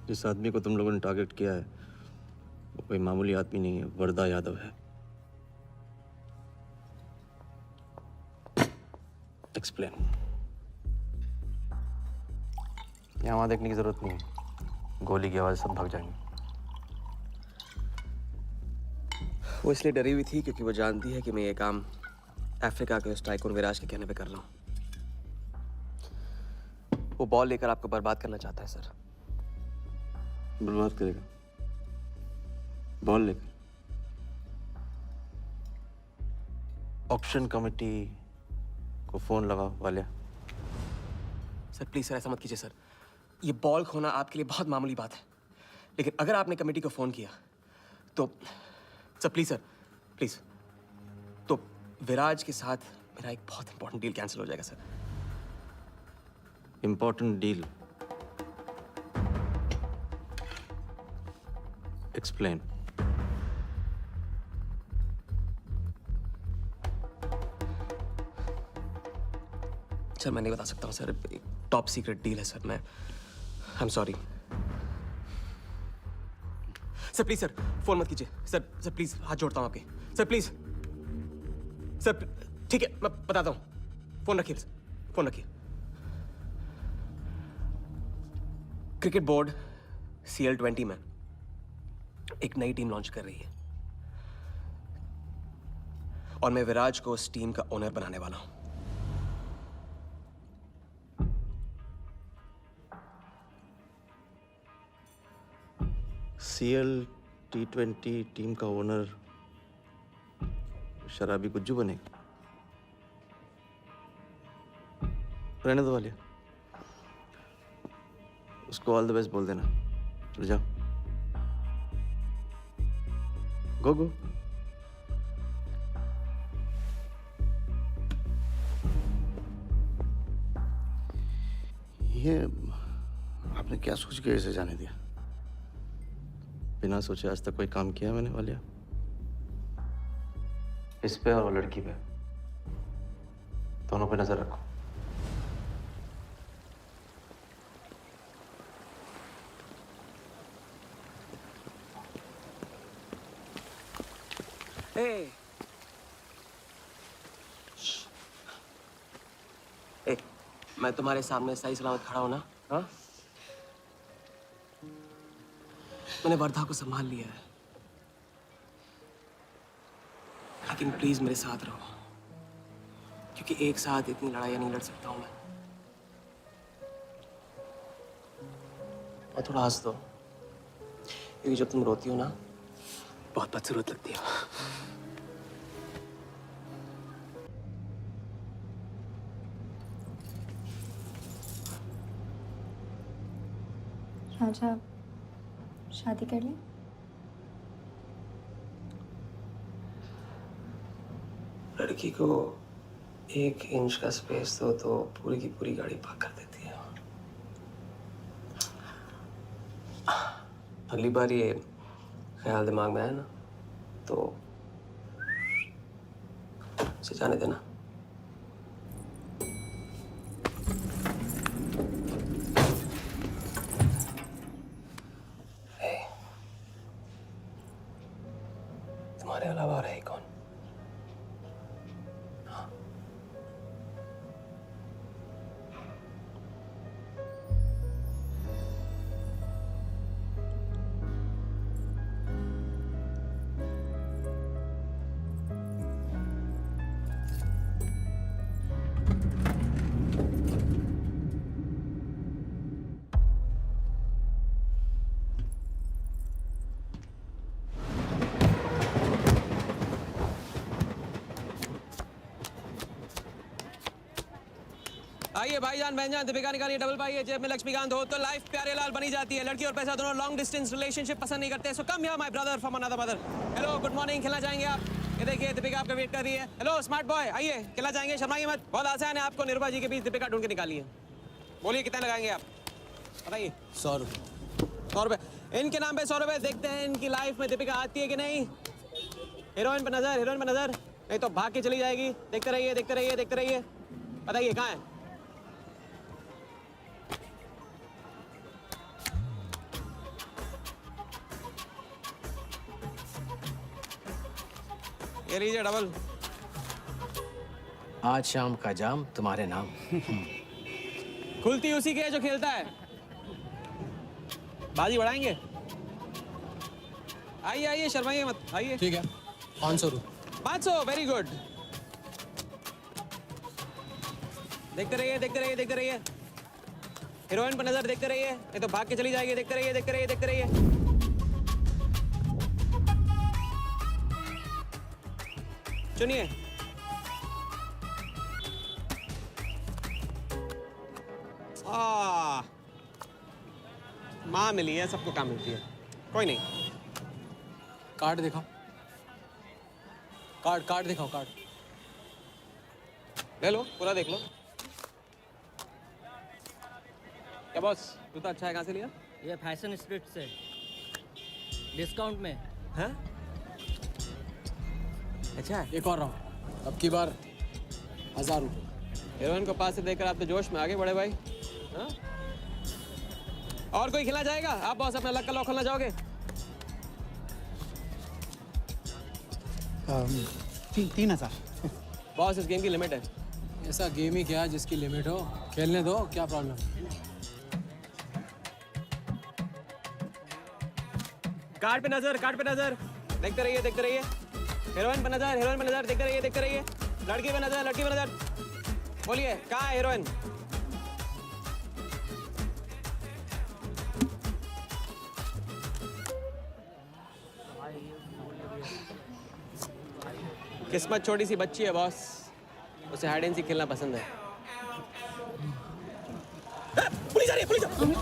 जिस आदमी को तुम लोगों ने टारगेट किया है वो कोई मामूली आदमी नहीं है, वरदा यादव है। एक्सप्लेन। यहाँ वहाँ देखने की जरूरत नहीं है, गोली की आवाज सब भाग जाएंगे। वो इसलिए डरी हुई थी क्योंकि वो जानती है कि मैं ये काम अफ्रीका के उस टाइकून विराज के कहने पे कर रहा हूँ। वो बॉल लेकर आपको बर्बाद करना चाहता है सर। बर्बाद करेगा? बॉल लेकर? ऑक्शन कमेटी को फोन लगाओ वालिया। सर प्लीज सर, ऐसा मत कीजिए सर। ये बॉल खोना आपके लिए बहुत मामूली बात है, लेकिन अगर आपने कमेटी को फोन किया तो सर प्लीज सर, प्लीज, तो विराज के साथ मेरा एक बहुत इंपॉर्टेंट डील कैंसिल हो जाएगा sir. Important deal? Explain. Sir मैं नहीं बता सकता हूँ सर, एक टॉप सीक्रेट डील है सर। मैं I am sorry sir. Please sir phone मत कीजिए सर। सर प्लीज हाथ जोड़ता हूँ आपके सर, प्लीज सर। ठीक है मैं बताता हूँ, फोन रखिए सर, फोन रखिए। क्रिकेट बोर्ड CL20 में एक नई टीम लॉन्च कर रही है और मैं विराज को उस टीम का ओनर बनाने वाला हूं। CL T20 टीम का ओनर शराबी गुज्जू बनेगा? रहने दो वालिया, उसको ऑल द बेस्ट बोल देना। चल जाओ, गो गो। ये आपने क्या सोच के इसे जाने दिया? बिना सोचे आज तक कोई काम किया मैंने वालिया? इस पे और वो लड़की पे, दोनों पे नजर रखो। ए, मैं तुम्हारे सामने सही सलामत खड़ा हूं ना? हाँ, मैंने वर्धा को संभाल लिया है, लेकिन प्लीज मेरे साथ रहो, क्योंकि एक साथ इतनी लड़ाइयां नहीं लड़ सकता हूं मैं। और थोड़ा हंस दो, क्योंकि जब तुम रोती हो ना बहुत बदसूरत लगती हो। राजा, शादी कर लें? लड़की को 1 इंच का स्पेस दो तो पूरी की पूरी गाड़ी पार्क कर देती है। अगली बार ये ख्याल दिमाग में आया ना तो उसे जाने देना। तुम्हारे अलावा और है कौन? आइए भाईजान बहनजान, दीपिका निकालिए डबल पाइए, जेब में लक्ष्मीकांत हो तो लाइफ प्यारे लाल बनी जाती है। लड़की और पैसा दोनों लॉन्ग डिस्टेंस रिलेशनशिप पसंद नहीं करते। So come here my brother from another mother. Hello good morning, खेलना चाहेंगे आप? ये देखिए दीपिका आपका वेट कर रही है। हेलो स्मार्ट बॉय, आइए खेलना चाहेंगे? शर्माइए मत, बहुत आसान है, आपको निर्भा जी के बीच दीपिका ढूंढ के निकालिए। बोलिए कितना लगाएंगे आप, बताइए। 100 रुपये। 100 रुपये इनके नाम पे 100 रुपये। देखते हैं इनकी लाइफ में दीपिका आती है कि नहीं। हीरोइन पे नजर, हीरोइन पे नजर, नहीं तो भाग के चली जाएगी। देखते रहिए देखते रहिए देखते रहिए, बताइए कहाँ है? ये लीजिए डबल। आज शाम का जाम तुम्हारे नाम। खुलती उसी की है जो खेलता है। बाजी बढ़ाएंगे। आइए आइए, शर्माइए मत, आइए। ठीक है, 500 रुपये। 500, वेरी गुड। देखते रहिए, देखते रहिए, देखते रहिए। हीरोइन पर नजर, देखते रहिए, ये तो भाग के चली जाएगी। देखते रहिए, देखते रहिए, देखते रहिए। चुनिए। माँ मिली है, सबको काम मिलती है। कोई नहीं। कार्ड दिखाओ, कार्ड दिखाओ, कार्ड। ले लो, पूरा देख लो। क्या बॉस, जूता अच्छा है, कहाँ से लिया? ये फैशन स्ट्रीट से डिस्काउंट में। हाँ? अच्छा है। एक और राउंड, अब की बार 1000 रुपये। हीरोइन को पास से देखकर आप तो जोश में आगे बढ़े भाई। हाँ? और कोई खिला जाएगा? आप बॉस अपना लक का लॉक खोलना चाहोगे? 3000। बॉस, इस गेम की लिमिट है। ऐसा गेम ही क्या जिसकी लिमिट हो, खेलने दो, क्या प्रॉब्लम? कार्ड पे नजर, कार्ड पे नजर। देखते रहिए, देखते रहिए। हीरोइन पे नजर, हीरोइन पे नजर। देखते रहिए, देखते रहिए। लड़की पे नजर, लड़की पे नजर। बोलिए, कहाँ है हीरोइन? किस्मत छोटी सी बच्ची है बॉस, उसे हाइड एंड सीक खेलना पसंद है। पुलिस आ रही है, पुलिस आ रही है।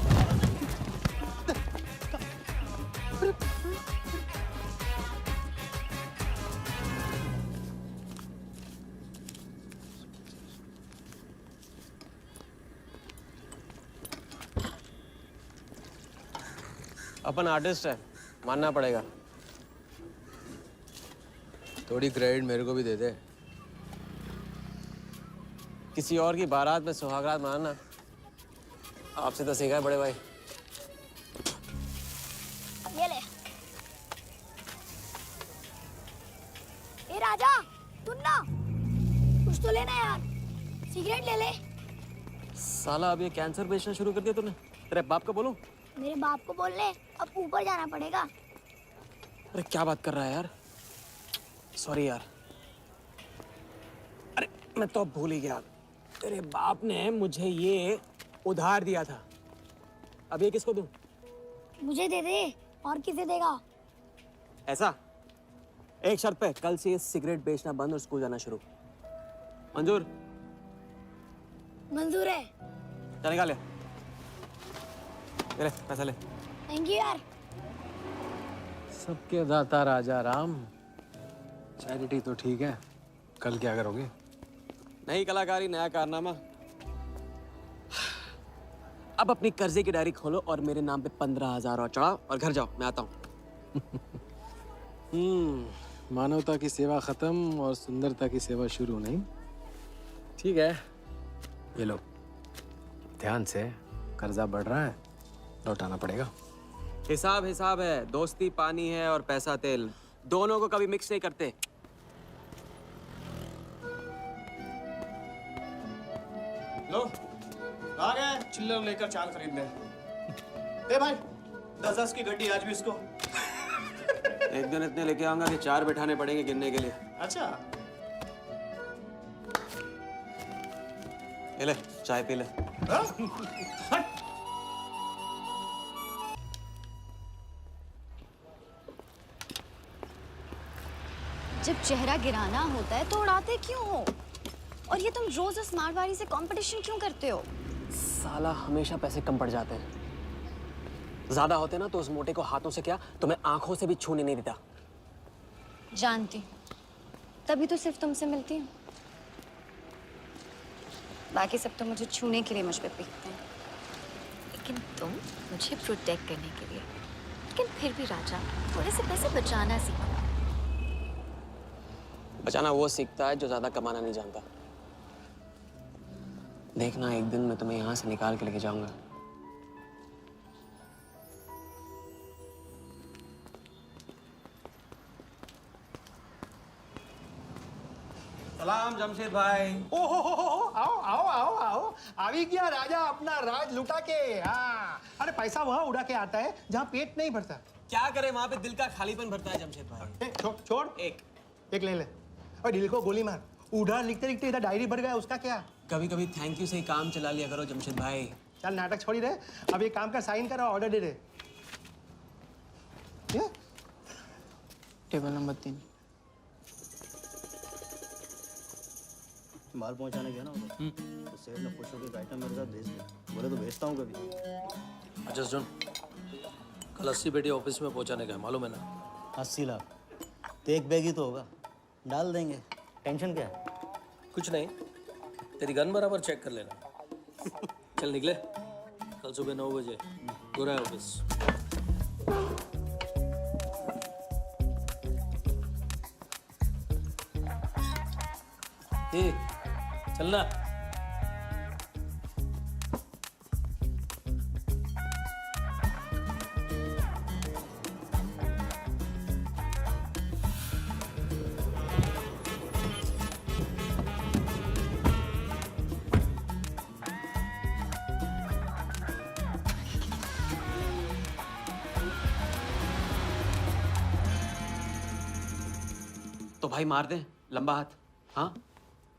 अपन आर्टिस्ट है, मानना पड़ेगा। थोड़ी क्रेडिट मेरे को भी दे दे। किसी और की बारात में सुहागरात मनाना आपसे तो सीखा है बड़े भाई। ये ले। ए राजा, सुन ना, कुछ तो लेना यार, सिगरेट ले ले। साला अब ये कैंसर बेचना शुरू कर दिया तूने। तेरे बाप को बोलूं? मेरे बाप को बोल ले, अब ऊपर जाना पड़ेगा। अरे क्या बात कर रहा है यार, सॉरी यार। अरे मैं तो अब भूल ही गया, तेरे बाप ने मुझे ये उधार दिया था। अब ये किसको दूं? मुझे दे दे, और किसे देगा? ऐसा, एक शर्त पे, कल से ये सिगरेट बेचना बंद और स्कूल जाना शुरू। मंजूर? मंजूर है। चल निकाल ले। ले पैसा ले। थैंक यू यार। सबके दाता राजा राम। चैरिटी तो ठीक है, कल क्या करोगे? नई कलाकारी, नया कारनामा। अब अपनी कर्जे की डायरी खोलो और मेरे नाम पे 15,000 और चढ़ाओ और घर जाओ, मैं आता हूँ। मानवता की सेवा खत्म और सुंदरता की सेवा शुरू नहीं। ठीक है, ये लो, ध्यान से, कर्जा बढ़ रहा है, लौटाना पड़ेगा। हिसाब हिसाब है, दोस्ती पानी है और पैसा तेल, दोनों को कभी मिक्स नहीं करते। लो, आ गए चिल्लर लेकर चाल खरीदने। ए भाई, 10-10 की गड्डी आज भी इसको। एक दिन इतने लेके आऊंगा कि 4 बिठाने पड़ेंगे गिनने के लिए। अच्छा, ये ले, चाय पी ले। हाँ? हट। जब चेहरा गिराना होता है तो उड़ाते क्यों हो? और ये तुम रोज उस मारवाड़ी से कंपटीशन क्यों करते हो? साला हमेशा पैसे कम पड़ जाते हैं। ज्यादा होते ना तो उस मोटे को हाथों से क्या, तुम्हें आंखों से भी छूने नहीं देता। जानती हूँ, तभी तो सिर्फ तुमसे मिलती हूँ। बाकी सब तो मुझे छूने के लिए मुझ पे पीटते हैं। लेकिन तुम मुझे प्रोटेक्ट करने के लिए। लेकिन फिर भी राजा, थोड़े से पैसे बचाना सीखो। बचाना वो सीखता है जो ज्यादा कमाना नहीं जानता। देखना, एक दिन मैं तुम्हें यहाँ से निकाल के लेके जाऊंगा। सलाम जमशेद भाई। ओहो आओ आओ आओ आओ આવી ગયા રાજા अपना राज लुटा के हाँ अरे पैसा वहाँ उड़ा के आता है जहाँ पेट नहीं भरता क्या करे वहाँ पे दिल का खालीपन भरता है जमशेद भाई। छोड़ एक ले ले और दिल को गोली मार उधार लिखते लिखते इधर डायरी भर गया उसका क्या कभी कभी थैंक यू से ही काम चला लिया करो जमशेद भाई। चल नाटक छोड़ी रहे अब एक काम का साइन करा ऑर्डर दे दे टेबल नंबर 3। माल पहुंचाने गया ना उधर तो सेठ ने खुश होकर आइटम मेरे साथ भेज दिया बोले तो भेजता हूँ कभी। अच्छा सुन, कल 80 पेटी ऑफिस में पहुंचाने का है, मालूम है ना? 80 लाख तो एक बैग ही तो होगा, डाल देंगे, टेंशन क्या है? कुछ नहीं, तेरी गन बराबर चेक कर लेना। चल निकले, कल सुबह 9 बजे गोरा ऑफिस। चलना। तो भाई मार दे लंबा हाथ। हाँ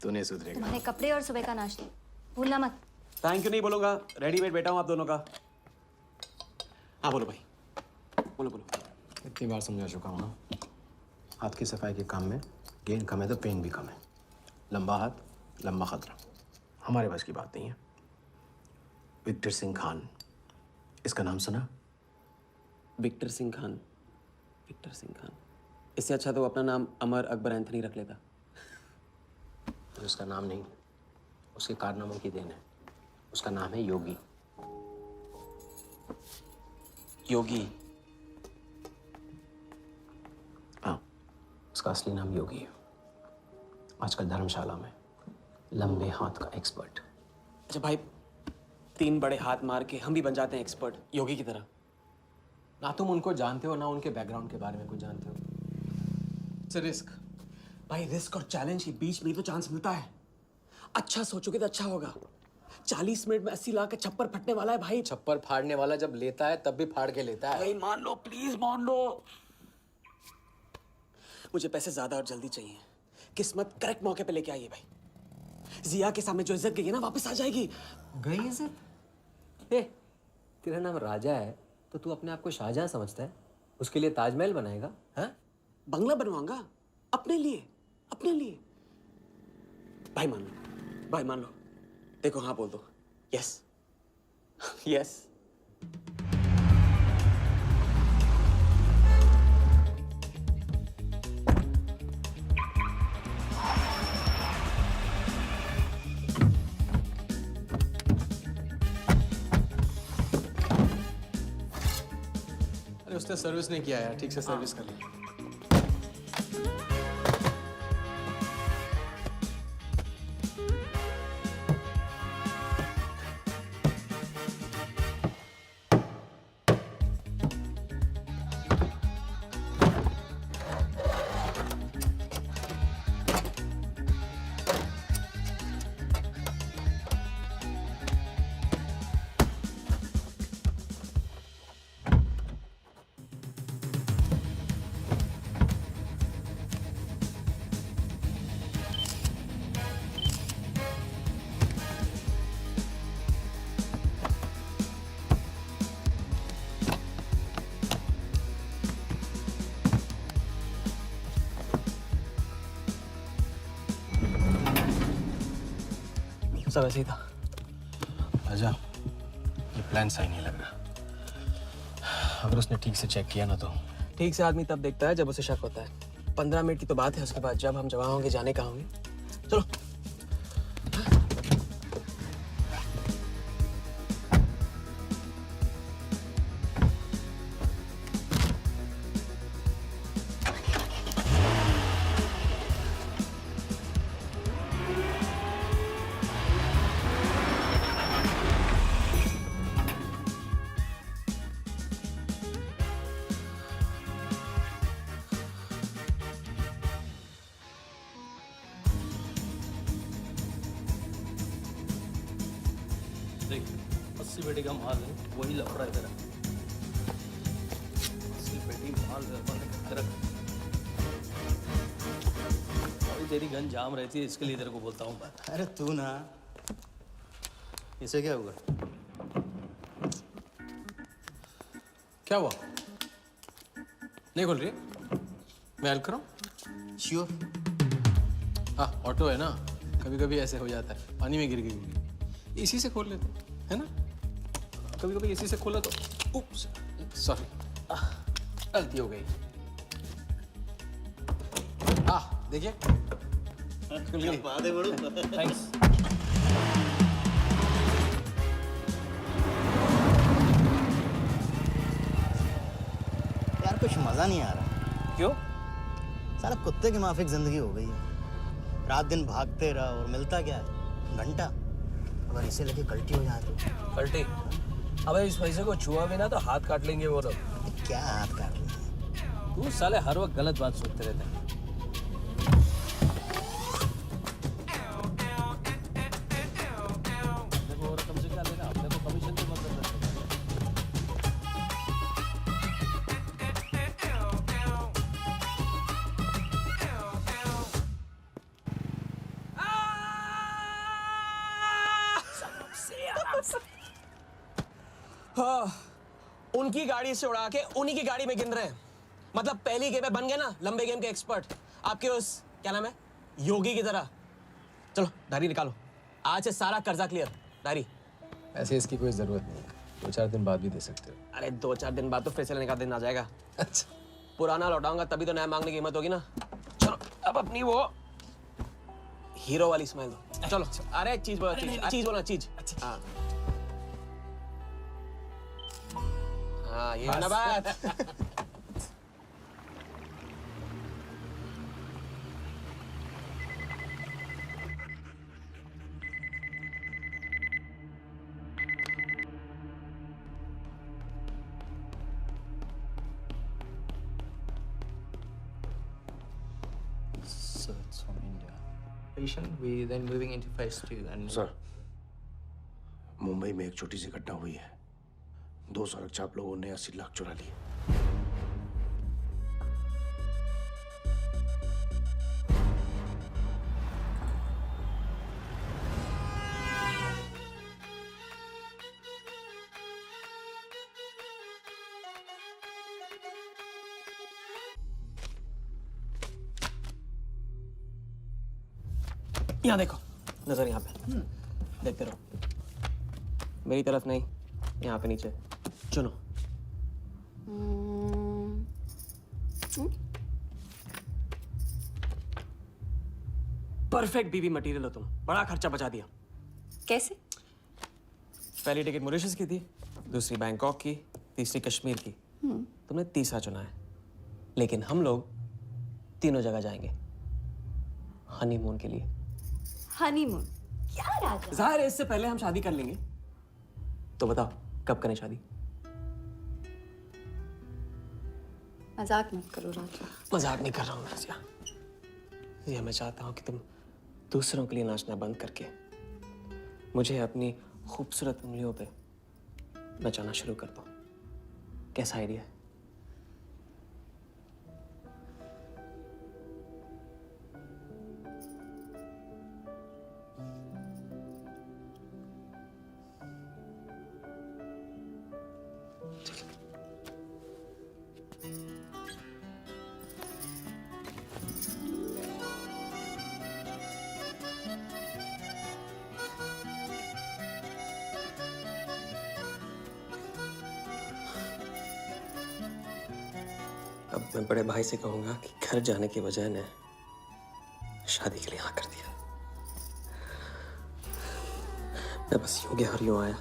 तू नहीं सुधरेगा। तुम्हारे कपड़े और सुबह का नाश्ता भूलना मत। थैंक यू नहीं बोलूंगा, रेडीमेड बैठा हूँ आप दोनों का। हाँ बोलो भाई, बोलो बोलो। इतनी बार समझा चुका हूँ ना, हाथ की सफाई के काम में गेन कम है तो पेन भी कम है। लंबा हाथ लंबा खतरा, हमारे बस की बात नहीं है। विक्टर सिंह खान, इसका नाम सुना? Victor Singh Khan, Victor Singh Khan. इससे अच्छा तो अपना नाम अमर अकबर एंथनी रख लेता। उसका नाम नहीं, उसके कारनामों की देन है। उसका नाम है योगी। योगी? हाँ, उसका असली नाम योगी है। आजकल धर्मशाला में लंबे हाथ का एक्सपर्ट। अच्छा भाई, 3 बड़े हाथ मार के हम भी बन जाते हैं एक्सपर्ट योगी की तरह। ना तुम उनको जानते हो ना उनके बैकग्राउंड के बारे में कुछ जानते हो। इट्स रिस्क भाई, रिस्क और चैलेंज के बीच में ही तो चांस मिलता है। अच्छा सोचोगे तो अच्छा होगा। 40 मिनट में 80 लाख का छप्पर फटने वाला है भाई। छप्पर फाड़ने वाला जब लेता है तब भी फाड़ के लेता है। भाई मान लो, प्लीज मान लो। मुझे पैसे ज्यादा और जल्दी चाहिए। किस्मत करेक्ट मौके पे लेके आइए भाई। जिया के सामने जो इज्जत गई है ना, वापस आ जाएगी। गई इज्जत? तेरा नाम राजा है तो तू अपने आप को शाहजहां समझता है? उसके लिए ताजमहल बनाएगा? हाँ, बंगला बनवाऊंगा अपने लिए, अपने लिए। भाई मान लो, भाई मान लो। देखो हाँ बोल दो। Yes yes. अरे उसने सर्विस नहीं किया यार, ठीक से सर्विस कर ली। सब ऐसे ही था। राजा, ये प्लान सही नहीं लग रहा। अगर उसने ठीक से चेक किया ना तो। ठीक से आदमी तब देखता है जब उसे शक होता है। 15 मिनट की तो बात है, उसके बाद जब हम जवान होंगे जाने कहाँ होंगे। चलो। देख 80 पेटी का माल है, वही लफड़ा है तेरा। 80 पेटी माल तेरा। अभी तेरी गन जाम रहती है, इसके लिए तेरे को बोलता हूँ। अरे तू ना, इसे क्या हुआ? क्या हुआ? नहीं खोल रही है? मैं हेल्प करूँ? श्योर। हाँ, ऑटो है ना, कभी कभी ऐसे हो जाता है, पानी में गिर गई। इसी से खोल लेते है ना? कभी कभी इसी से खोला तो उप्स, सॉरी, गलती हो गई। देखिए खुल गई। थैंक्स। यार कुछ मजा नहीं आ रहा। क्यों? साला कुत्ते की माफिक जिंदगी हो गई है। रात दिन भागते रहो और मिलता क्या है? घंटा। अगर इसे लेके कल्टी हो जाए तो? पलटी? अबे इस पैसे को छुआ भी ना तो हाथ काट लेंगे वो लोग। क्या हाथ काट लेंगे? तू साले हर वक्त गलत बात सोचते रहते हैं। देखो और कम से क्या लेगा? अपने को कमीशन की मतलब है। हाँ, उनकी गाड़ी से उड़ा के उन्हीं की गाड़ी में गिन रहे हैं। मतलब पहली गेम में बन गए ना लंबे गेम के एक्सपर्ट, आपके उस क्या नाम है योगी की तरह। चलो डायरी निकालो, आज से सारा कर्जा क्लियर। डायरी। ऐसे इसकी कोई जरूरत नहीं, 2-4 दिन बाद भी दे सकते हो। अरे 2-4 दिन बाद तो फिर से लेने का दिन आ जाएगा। अच्छा, पुराना लौटाऊंगा तभी तो नया मांगने की हिम्मत होगी ना। चलो अब अपनी वो हीरो वाली स्माइल दो। चलो अरे चीज बोलो, चीज बोलो, चीज। हाँ हाँ, ये है ना बात। So it's from India. Patient, we then moving into phase 2 and sir, Mumbai में एक छोटी सी घटना हुई है। 2 सड़क चाप लोगों ने 80 लाख चुरा लिए। यहाँ देखो, नजर यहाँ पे देखते रहो। मेरी तरफ नहीं, यहाँ पे नीचे चुनो। परफेक्ट बीवी मटेरियल हो तुम, बड़ा खर्चा बचा दिया। कैसे? पहली टिकट मॉरिशस की थी, दूसरी बैंकॉक की, तीसरी कश्मीर की। तुमने तीसरा चुना है, लेकिन हम लोग तीनों जगह जाएंगे हनीमून के लिए। हनीमून? क्या राजा? जाहिर है इससे पहले हम शादी कर लेंगे। तो बताओ कब करें शादी? मजाक मत करो राजा। मजाक नहीं कर रहा हूँ रजिया। ये मैं चाहता हूँ कि तुम दूसरों के लिए नाचना बंद करके मुझे अपनी खूबसूरत उंगलियों पे नचाना शुरू कर दो। कैसा आइडिया है? अब मैं बड़े भाई से कहूंगा कि घर जाने के बजाय ने शादी के लिए हाँ कर दिया। मैं बस यूं गया और यूं आया।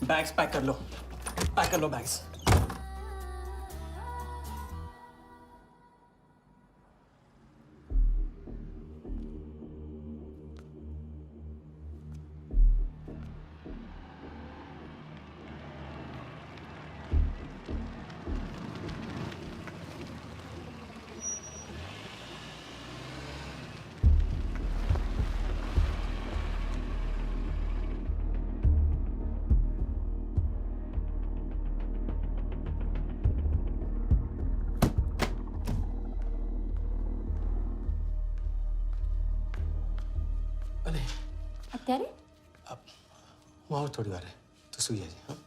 बैग्स पैक कर लो, पैक कर लो बैग्स। अरे અત્યારે હું આવું થોડી વાર તો સુઈ જજે હા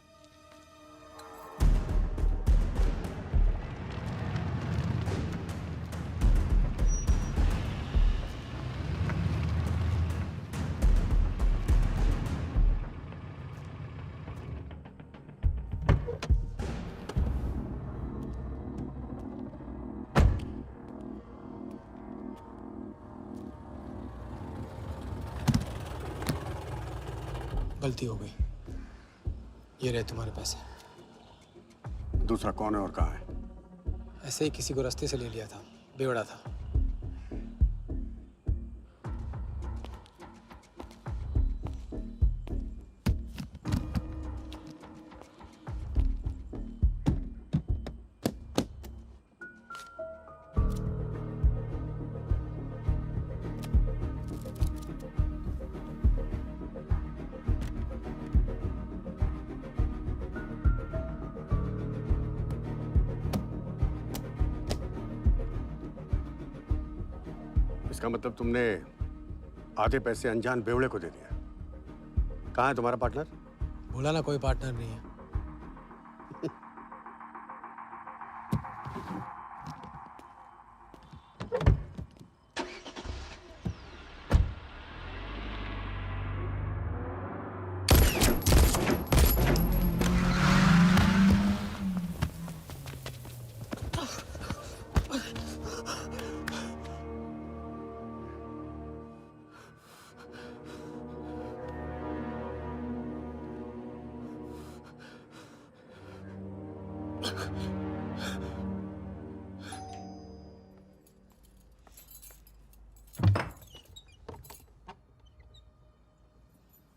गलती हो गई ये रहे तुम्हारे पैसे दूसरा कौन है और कहाँ है? ऐसे ही किसी को रास्ते से ले लिया था बेवड़ा था इसका मतलब तुमने आधे पैसे अनजान बेवड़े को दे दिया। कहाँ है तुम्हारा पार्टनर? बोला ना कोई पार्टनर नहीं है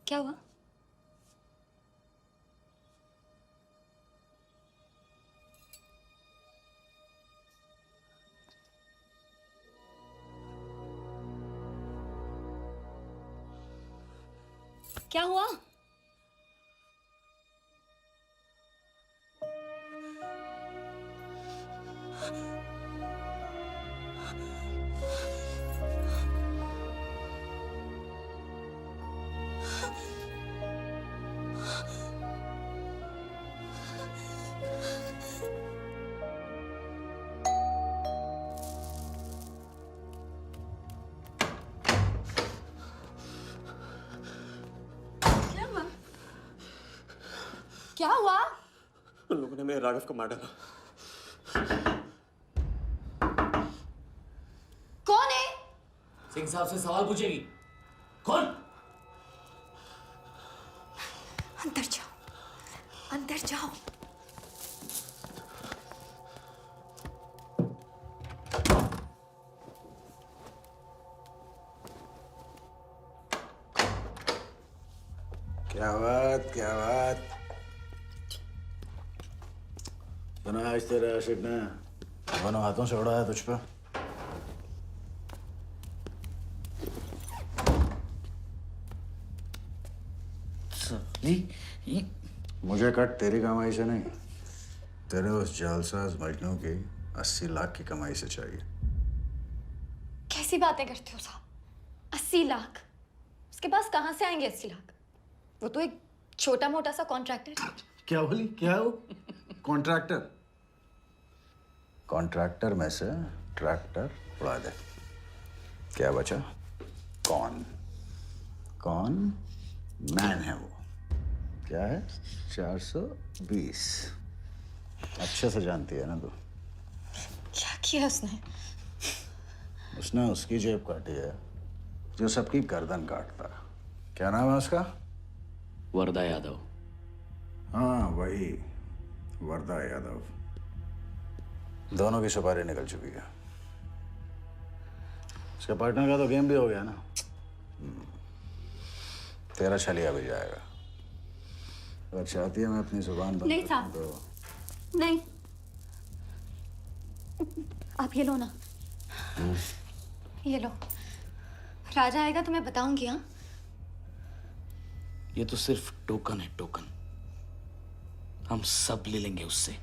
क्या हुआ? क्या हुआ? क्या हुआ? उन लोगों ने मेरे राघव को मार डाला। कौन है? सिंह साहब से सवाल पूछेगी। कौन? अंदर जाओ, अंदर जाओ। क्या बात क्या बात। सुना आज तेरे आशिक ने दोनों हाथों से उड़ाया तुझ पर। मुझे कट तेरी कमाई से नहीं, तेरे उस जालसाज मजनू की 80 लाख की कमाई से चाहिए। कैसी बातें करते हो साहब? 80 लाख? उसके पास कहाँ से आएंगे 80 लाख? वो तो एक छोटा मोटा सा कॉन्ट्रैक्टर है। क्या बोली? क्या हो? कॉन्ट्रैक्टर? कॉन्ट्रैक्टर में से ट्रैक्टर उड़ा दे। क्या बचा? कौन? कौन मैन है वो? क्या है? 420। अच्छे से जानती है ना तू। क्या किया उसने? उसने उसकी जेब काटी है जो सबकी गर्दन काटता। क्या नाम है उसका? वरदा यादव। हाँ वही, वरदा यादव। दोनों की सुपारी निकल चुकी है। उसके पार्टनर का तो गेम भी हो गया ना। तेरा छलिया भी जाएगा। अगर चाहती है मैं अपनी जुबान बंद नहीं कर साहब। दूं तो नहीं, आप ये लो ना। ये लो, राजा आएगा तो मैं बताऊंगी। हाँ, ये तो सिर्फ टोकन है, टोकन। हम सब ले लेंगे उससे।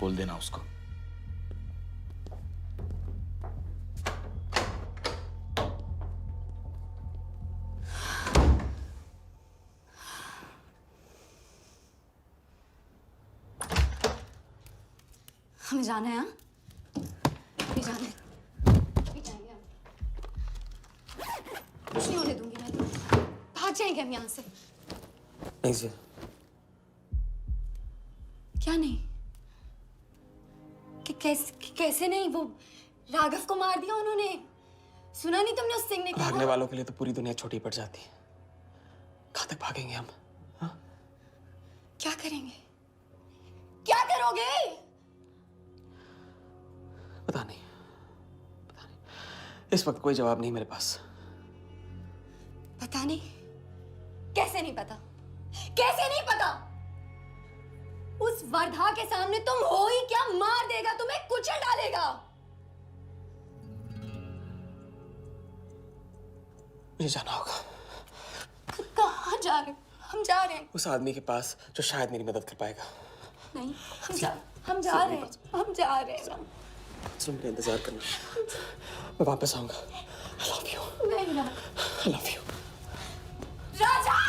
बोल देना उसको। हमें जाना है, हाँ? अभी जाना है। अभी जाएंगे हम। कुछ नहीं होने दूंगी मैं तो। भाग जाएंगे हम यहाँ से। नहीं जी। क्या नहीं? कैसे नहीं? वो राघव को मार दिया उन्होंने। सुना नहीं तुमने उस सिंह ने क्या? भागने वालों के लिए तो पूरी दुनिया छोटी पड़ जाती है। कहाँ तक भागेंगे हम? हाँ? क्या करेंगे? क्या करोगे? पता नहीं। इस वक्त कोई जवाब नहीं मेरे पास। पता नहीं? कैसे नहीं पता? कैसे नहीं पता? उस वर्धा के सामने तुम हो ही क्या? मार देगा, तुम्हें कुचल डालेगा। मुझे जाना होगा। कहाँ जा रहे हो? हम जा रहे हैं। उस आदमी के पास जो शायद मेरी मदद कर पाएगा। नहीं, हम जा रहे हैं। हम जा रहे हैं। सुन, मेरा इंतजार करना। मैं वापस आऊंगा। I love you. नहीं ना। I love you. राजा!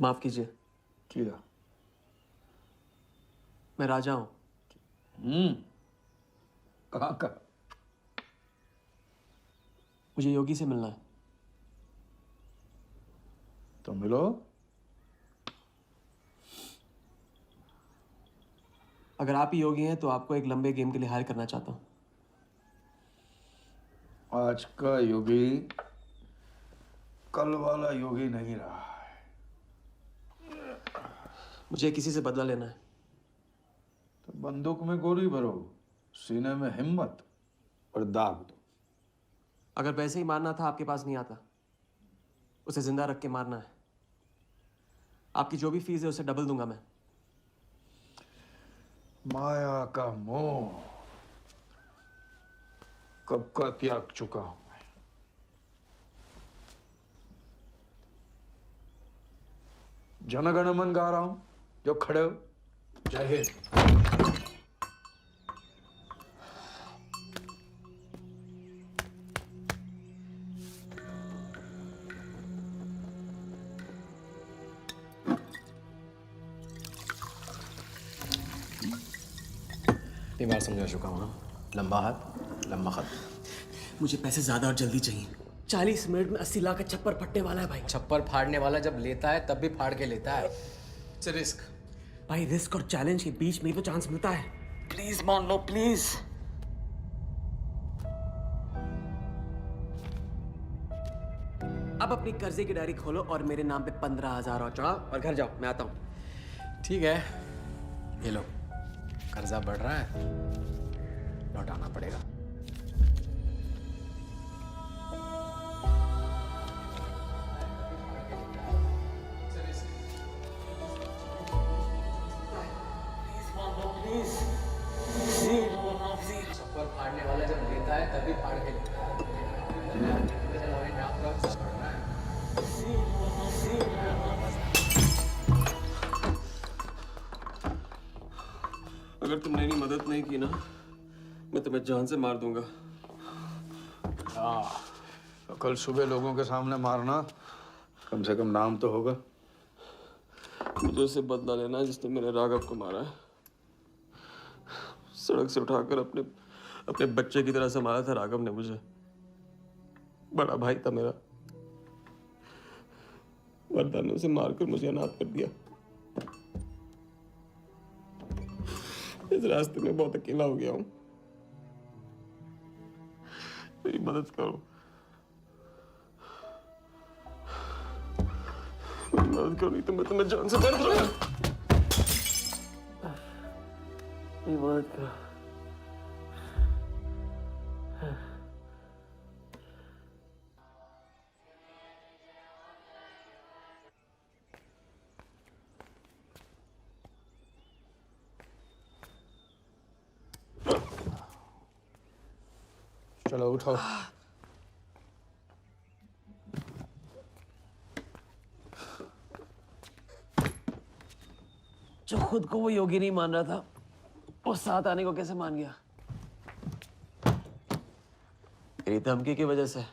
माफ कीजिए। किया। मैं राजा हूं। कहाँ का? मुझे योगी से मिलना है। तो मिलो। अगर आप ही योगी हैं तो आपको एक लंबे गेम के लिए हायर करना चाहता हूं। आज का योगी कल वाला योगी नहीं रहा। मुझे किसी से बदला लेना है। तो बंदूक में गोली भरो, सीने में हिम्मत और दाग दो। अगर वैसे ही मारना था आपके पास नहीं आता। उसे जिंदा रख के मारना है। आपकी जो भी फीस है उसे डबल दूंगा मैं। माया का मोह कब का त्याग चुका हूं मैं। जनगण मन गा रहा हूं, जो खड़े हो। जय हिंद। इतनी बार समझा चुका हूं। लंबा हाथ लंबा खत। मुझे पैसे ज्यादा और जल्दी चाहिए। 40 मिनट में 80 लाख का छप्पर फटने वाला है भाई। छप्पर फाड़ने वाला जब लेता है तब भी फाड़ के लेता है। इट्स रिस्क भाई। रिस्क और चैलेंज के बीच में ही तो चांस मिलता है। प्लीज मान लो प्लीज। अब अपनी कर्जे की डायरी खोलो और मेरे नाम पे 15,000 और चढ़ाओ और घर जाओ। मैं आता हूं। ठीक है, ये लो। कर्जा बढ़ रहा है, लौटाना पड़ेगा। छप्पर फाड़ने वाला जब लेता है तभी फाड़ के लेता है। अगर तुमने मेरी मदद नहीं की ना, मैं तुम्हें जान से मार दूंगा। हाँ, तो कल सुबह लोगों के सामने मारना, कम से कम नाम तो होगा। मुझे उससे बदला लेना है जिसने मेरे राघव को मारा है। सड़क से उठाकर अपने बच्चे की तरह संभाला था राघव ने मुझे। बड़ा भाई था मेरा। वर्धा ने उसे मारकर मुझे अनाथ कर दिया। इस रास्ते में बहुत अकेला हो गया हूं। मेरी मदद करो। मेरी मदद करो, नहीं तो मैं तुम्हें जान से मार दूंगा। मेरी मदद करो। चलो उठो। जो खुद को वो योगी नहीं मान रहा था, वो साथ आने को कैसे मान गया? तेरी धमकी की वजह से।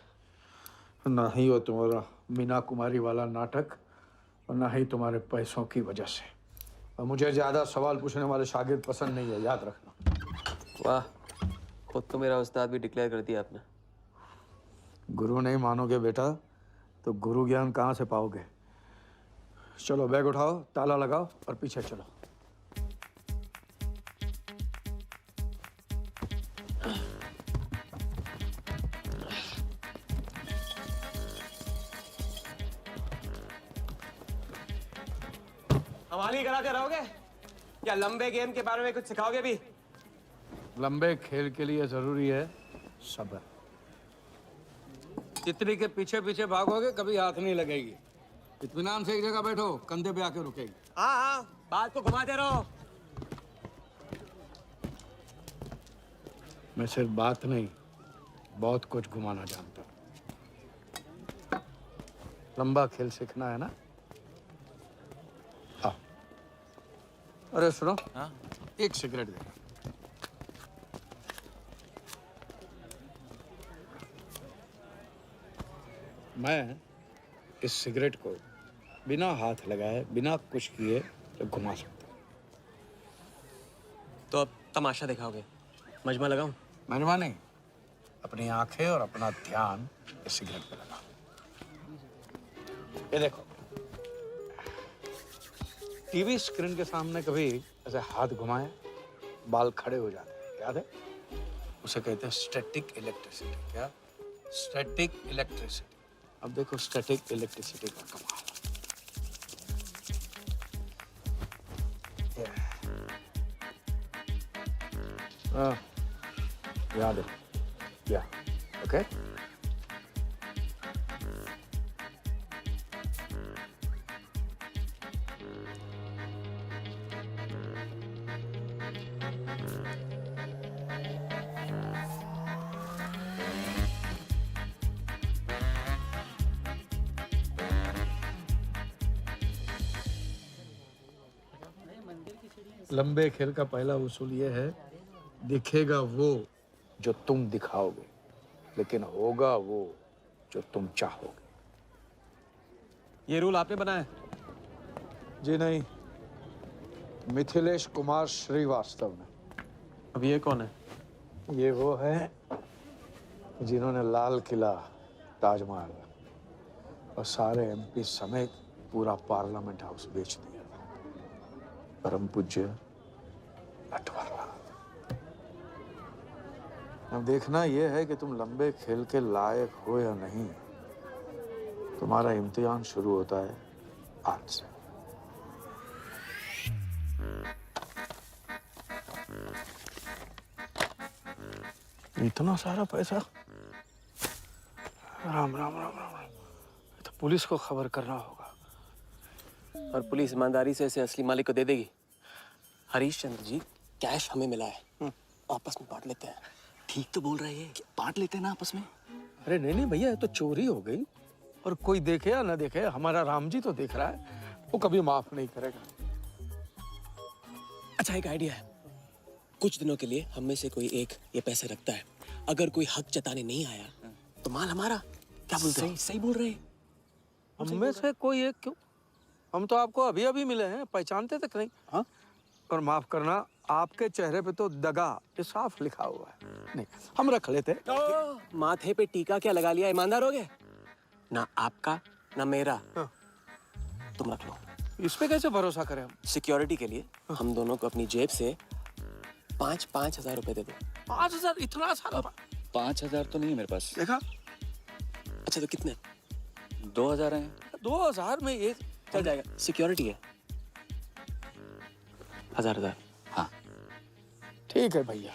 ना ही वो तुम्हारा मीना कुमारी वाला नाटक और ना ही तुम्हारे पैसों की वजह से। और मुझे ज्यादा सवाल पूछने वाले शागिर्द पसंद नहीं है, याद रखना। वाह, खुद तो मेरा उस्ताद भी डिक्लेयर कर दिया आपने। गुरु नहीं मानोगे बेटा तो गुरु ज्ञान कहाँ से पाओगे। चलो बैग उठाओ, ताला लगाओ और पीछे चलो। हमारी कराते रहोगे या लंबे गेम के बारे में कुछ सिखाओगे भी? लंबे खेल के लिए जरूरी है सब्र। तितली के पीछे पीछे भागोगे कभी हाथ नहीं लगेगी। इत्मीनान से एक जगह बैठो, कंधे पे आके रुकेगी। हाँ हाँ, बात को घुमाते रहो। मैं सिर्फ बात नहीं, बहुत कुछ घुमाना जानता हूँ। लंबा खेल सीखना है ना? आओ। अरे सुनो, हाँ? एक सिगरेट देना। मैं इस सिगरेट को बिना हाथ लगाए, बिना कुछ किए तो घुमा सकता हूँ। तो अब तमाशा दिखाओगे? मजमा लगाऊं? मजमा नहीं, अपनी आंखें और अपना ध्यान इस सिगरेट पे लगाओ। ये देखो, टीवी स्क्रीन के सामने कभी ऐसे हाथ घुमाए बाल खड़े हो जाते हैं, याद है? उसे कहते हैं स्टैटिक इलेक्ट्रिसिटी। क्या? Static electricity. अब देखो स्टैटिक इलेक्ट्रिसिटी का कमाल। याद है? या ओके। लंबे खेल का पहला उसूल ये है, दिखेगा वो जो तुम दिखाओगे, लेकिन होगा वो जो तुम चाहोगे। ये रूल आपने बनाया? जी नहीं, मिथिलेश कुमार श्रीवास्तव ने। अब ये कौन है? ये वो है जिन्होंने लाल किला, ताजमहल और सारे एमपी समेत पूरा पार्लियामेंट हाउस बेच दिया था। परम पूज्य नटवरलाल। अब देखना यह है कि तुम लंबे खेल के लायक हो या नहीं। तुम्हारा इम्तिहान शुरू होता है आज से। इतना सारा पैसा? राम राम राम राम राम। तो पुलिस को खबर करना होगा। और पुलिस ईमानदारी से इसे असली मालिक को दे देगी। हरीश चंद्र जी, कैश हमें मिला है, आपस में बांट लेते हैं। ठीक तो बोल रहे हैं, बांट लेते हैं ना आपस में। अरे नहीं नहीं भैया, ये तो चोरी हो गई और कोई देखे या ना देखे, हमारा राम जी तो देख रहा है, वो कभी माफ नहीं करेगा। अच्छा, एक आइडिया है। कुछ दिनों के लिए हम में से कोई एक ये पैसे रखता है। अगर कोई हक जताने नहीं आया तो माल हमारा। क्या बोलते हो? सही बोल रहे हैं। हम में से कोई एक क्यों? हम तो आपको अभी अभी मिले हैं, पहचानते तक नहीं। हाँ? और माफ करना, आपके चेहरे पे तो दगा ये साफ लिखा हुआ है। नहीं, हम रख लेते। माथे पे टीका क्या लगा लिया? ईमानदार हो गए ना? आपका ना मेरा। तुम रख लो। इस पे कैसे भरोसा करें हम? सिक्योरिटी के लिए हम दोनों को अपनी जेब से 5,000 रुपए दे दो। 5,000? इतना सारा? 5,000 तो नहीं है मेरे पास। देखा? अच्छा, तो कितने? 2,000 हैं। 2,000 में ये चल जाएगा। सिक्योरिटी है 1,000। हाँ ठीक है भैया।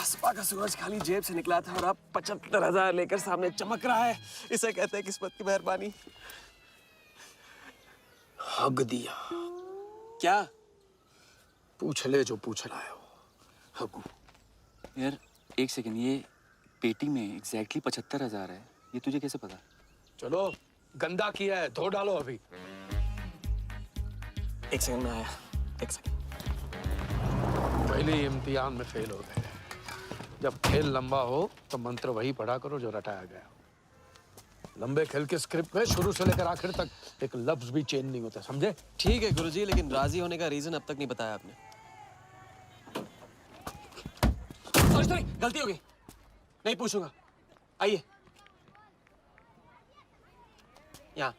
सुबह का सूरज खाली जेब से निकला था और अब 75,000 लेकर सामने चमक रहा है। इसे कहते हैं किस्मत की मेहरबानी। हग दिया। क्या? पूछ ले जो पूछना है वो। हगू। यार एक सेकंड, ये पेटी में एग्जैक्टली 75,000 है। ये तुझे कैसे पता? चलो, गंदा किया है, धो डालो अभी। एक सेकंड में आया, एक सेकंड। पहले ही इम्तिहान में फेल हो गए। जब खेल लंबा हो तो मंत्र वही पढ़ा करो जो रटाया गया। लंबे खेल के स्क्रिप्ट में शुरू से लेकर आखिर तक एक लफ्ज भी चेंज नहीं होता, समझे? ठीक है गुरुजी, लेकिन राजी होने का रीजन अब तक नहीं बताया आपने। सॉरी, गलती हो गई, नहीं पूछूंगा। आइए यहाँ।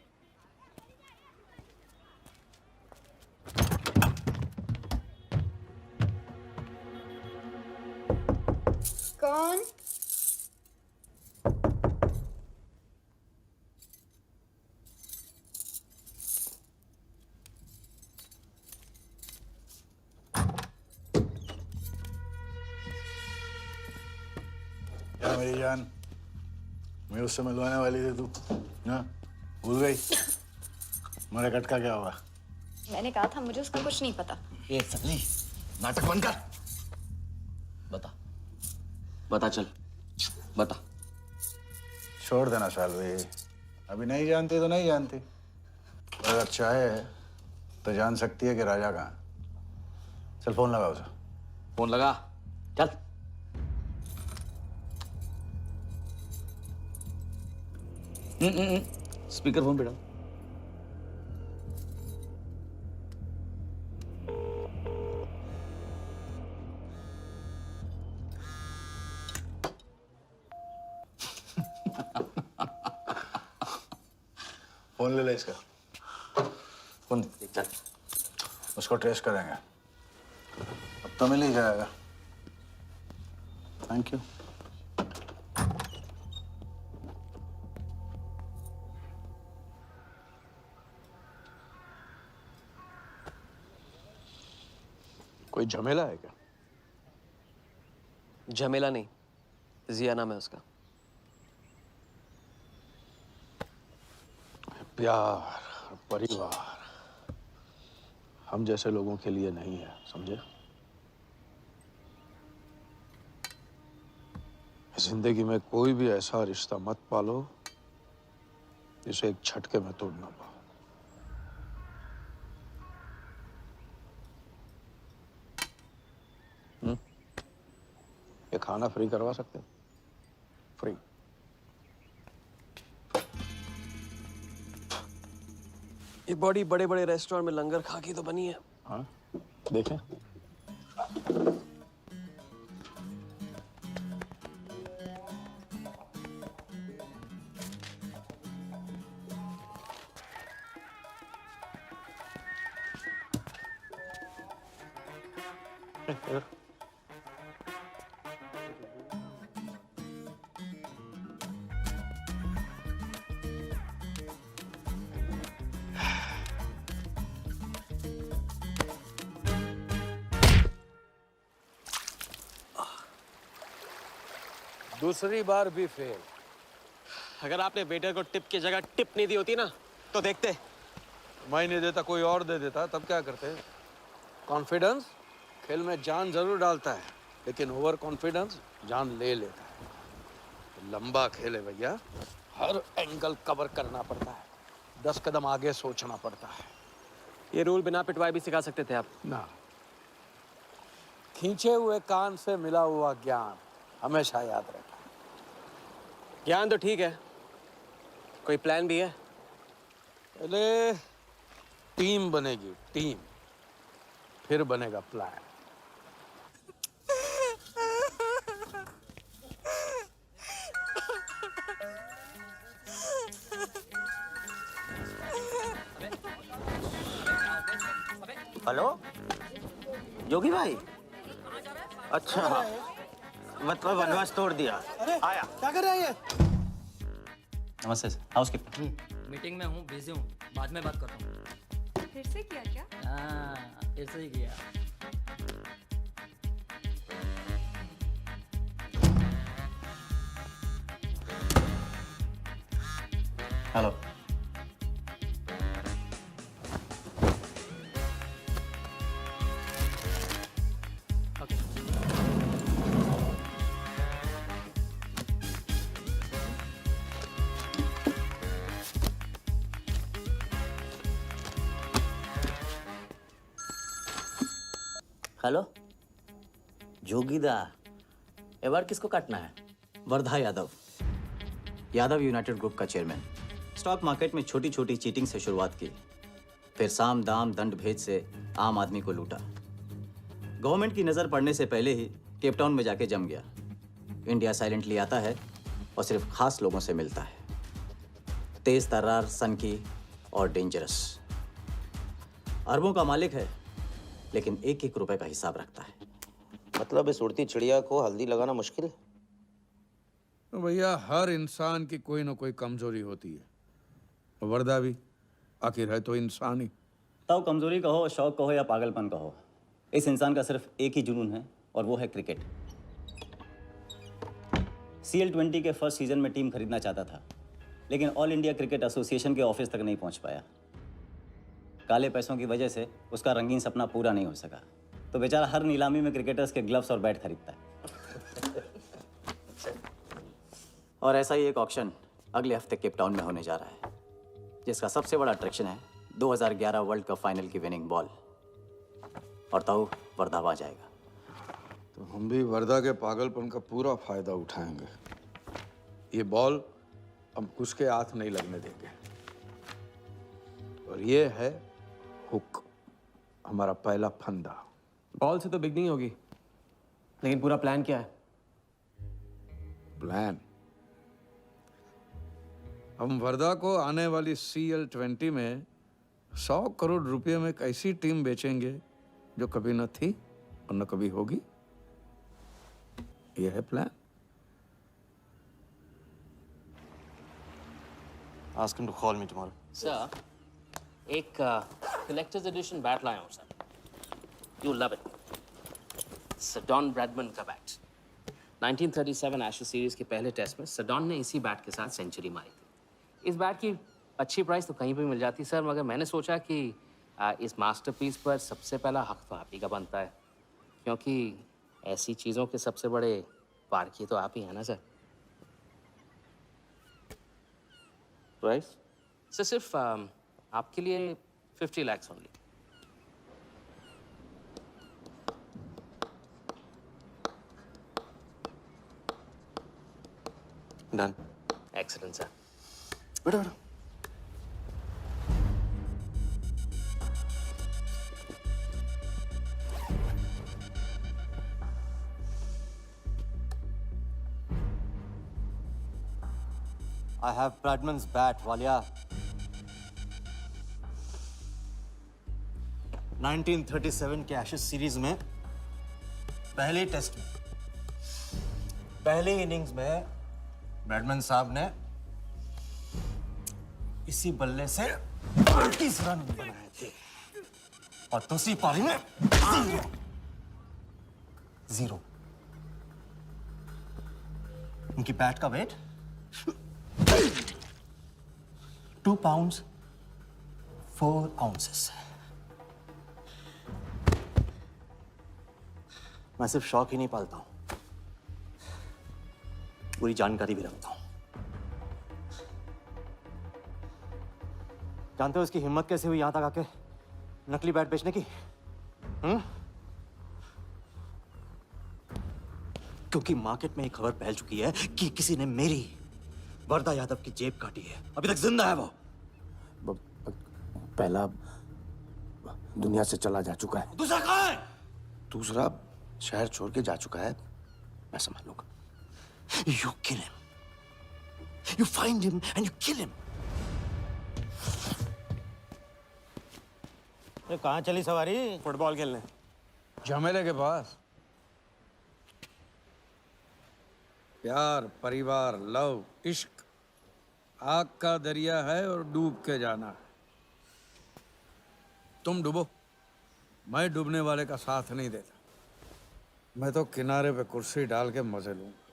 कौन? क्या मेरी जान, मैं उससे मिलवाने वाली थी तू, हाँ? भूल गई? मेरा कटका क्या हुआ? मैंने कहा था मुझे उसका कुछ नहीं पता। ये सगली नाटक बंद कर। बता, बता चल, बता। छोड़ देना सालवी, अभी नहीं जानती तो नहीं जानती, अगर चाहे तो जान सकती है कि राजा कहाँ। चल फोन लगा उसे। फोन लगा, चल। स्पीकर फोन पे डाल। फोन ले ले इसका, फोन चल। उसको ट्रेस करेंगे, अब तो मिल ही जाएगा। Thank you. कोई झमेला है क्या? झमेला नहीं, जिया नाम है उसका। प्यार, परिवार हम जैसे लोगों के लिए नहीं है, समझे? जिंदगी में कोई भी ऐसा रिश्ता मत पालो जिसे एक झटके में तोड़ ना पाओ। ये खाना फ्री करवा सकते हो? फ्री। ये बॉडी बड़े बड़े रेस्टोरेंट में लंगर खा के तो बनी है। हाँ, देखें। दूसरी बार भी फेल। अगर आपने वेटर को टिप की जगह टिप नहीं दी होती ना तो देखते। मैं नहीं देता, कोई और दे देता, तब क्या करते? कॉन्फिडेंस खेल में जान जरूर डालता है, लेकिन ओवर कॉन्फिडेंस जान ले लेता है। लंबा खेल है भैया, हर एंगल कवर करना पड़ता है, 10 कदम आगे सोचना पड़ता है। ये रूल बिना पिटवाए भी सिखा सकते थे आप ना। खींचे हुए कान से मिला हुआ ज्ञान हमेशा याद रहता है। ज्ञान तो ठीक है, कोई प्लान भी है? पहले टीम बनेगी, टीम, फिर बनेगा प्लान। हेलो जोगी भाई, अच्छा मतलब वनवास तोड़ दिया। आया। क्या कर रहे हैं ये? नमस्ते सर, हाउसकीपर। मीटिंग में हूँ, बिजी हूँ, बाद में बात करता हूँ। फिर से किया क्या? हाँ, फिर से ही किया। हेलो। हेलो जोगीदा, एबार किसको काटना है? वर्धा यादव, यादव यूनाइटेड ग्रुप का चेयरमैन। स्टॉक मार्केट में छोटी छोटी चीटिंग से शुरुआत की, फिर साम दाम दंड भेद से आम आदमी को लूटा। गवर्नमेंट की नज़र पड़ने से पहले ही केप टाउन में जाके जम गया। इंडिया साइलेंटली आता है और सिर्फ खास लोगों से मिलता है। तेज तर्रार, सनकी और डेंजरस। अरबों का मालिक है, लेकिन एक एक रुपए का हिसाब रखता है। मतलब इस उड़ती चिड़िया को हल्दी लगाना मुश्किल है? तो भैया हर इंसान की कोई ना कोई कमजोरी होती है। वर्दा भी आखिर है तो इंसान ही। ताऊ कमजोरी कहो, शौक कहो या पागलपन कहो, इस इंसान का सिर्फ एक ही जुनून है और वो है क्रिकेट। CL20 के फर्स्ट सीजन में टीम खरीदना चाहता था, लेकिन ऑल इंडिया क्रिकेट एसोसिएशन के ऑफिस तक नहीं पहुंच पाया। काले पैसों की वजह से उसका रंगीन सपना पूरा नहीं हो सका, तो बेचारा हर नीलामी में क्रिकेटर्स के ग्लव्स और बैट खरीदता है। और ऐसा ही एक ऑक्शन अगले हफ्ते केप टाउन में होने जा रहा है, जिसका सबसे बड़ा अट्रैक्शन है 2011 वर्ल्ड कप फाइनल की विनिंग बॉल। और ताऊ वर्धा वहां जाएगा। तो हम भी वर्दा के पागलपन का पूरा फायदा उठाएंगे। ये बॉल हम कुछ के हाथ नहीं लगने देंगे। और ये है हुक, हमारा पहला फंदा। बॉल से तो बिगनिंग होगी, लेकिन पूरा प्लान क्या है? प्लान, हम वर्धा को आने वाली CL20 में 100 करोड़ रुपए में एक ऐसी टीम बेचेंगे जो कभी न थी और न कभी होगी। यह है plan. Ask him to call me tomorrow. Sir, एक कलेक्टर्स एडिशन बैट लाया हूँ sir. You love it. Sir Don Bradman का बैट। 1937 एशेज सीरीज के पहले टेस्ट में सडॉन ने इसी बैट के साथ सेंचुरी मारी थी। इस बैट की अच्छी प्राइस तो कहीं भी मिल जाती सर, मगर मैंने सोचा कि इस मास्टरपीस पर सबसे पहला हक तो आप ही का बनता है, क्योंकि ऐसी चीज़ों के सबसे बड़े पारखी तो आप ही हैं ना सर। प्राइस? सर सिर्फ आपके लिए 50 lakhs only. Done. Excellent sir. बैठो बैठो। I have Bradman's bat, Walia. 1937 के एशेज सीरीज में पहले टेस्ट में पहले इनिंग्स में ब्रैडमन साहब ने इसी बल्ले से 30 रन बनाए थे और दूसरी पारी में 0। उनकी बैट का वेट 2 pounds 4 ounces। मैं सिर्फ शौक ही नहीं पालता हूं, पूरी जानकारी भी रखता हूं। जानते हो इसकी हिम्मत कैसे हुई यहां तक आके नकली बैट बेचने की? क्योंकि मार्केट में एक खबर फैल चुकी है कि किसी ने मेरी वर्दा यादव की जेब काटी है। अभी तक जिंदा है वो। पहला दुनिया से चला जा चुका है। दूसरा कहाँ है? दूसरा शहर छोड़ के जा चुका है, मैं संभालूंगा। You kill him. You find him and you kill him. अरे कहाँ चली सवारी? फुटबॉल खेलने। झमेले के पास। प्यार, परिवार, लव, इश्क आग का दरिया है और डूब के जाना है। तुम डूबो, मैं डूबने वाले का साथ नहीं देता। मैं तो किनारे पे कुर्सी डाल के मजे लूंगा।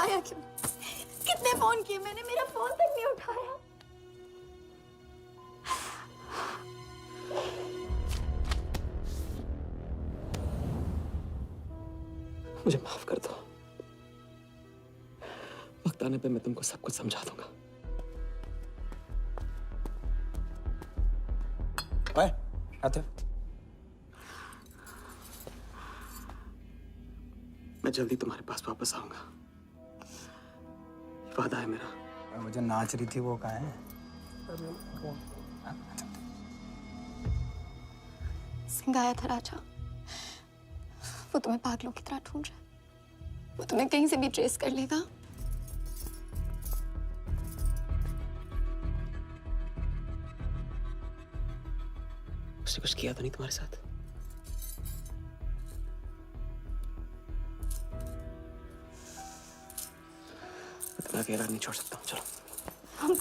उठाया क्यों? कितने फोन किए मैंने, मेरा फोन तक नहीं उठाया। मुझे माफ कर दो। वक्त आने पे मैं तुमको सब कुछ समझा दूंगा। ओए, आते। मैं जल्दी तुम्हारे पास वापस आऊंगा, वादा है मेरा। वो जो नाच रही थी वो कहाँ है? सिंह आया था राजा, वो तुम्हें पागलों की तरह ढूंढ रहा है। वो तुम्हें कहीं से भी ट्रेस कर लेगा। उसने कुछ किया तो नहीं तुम्हारे साथ? मैं तुम्हें अकेला नहीं छोड़ सकता हूँ। चलो। हम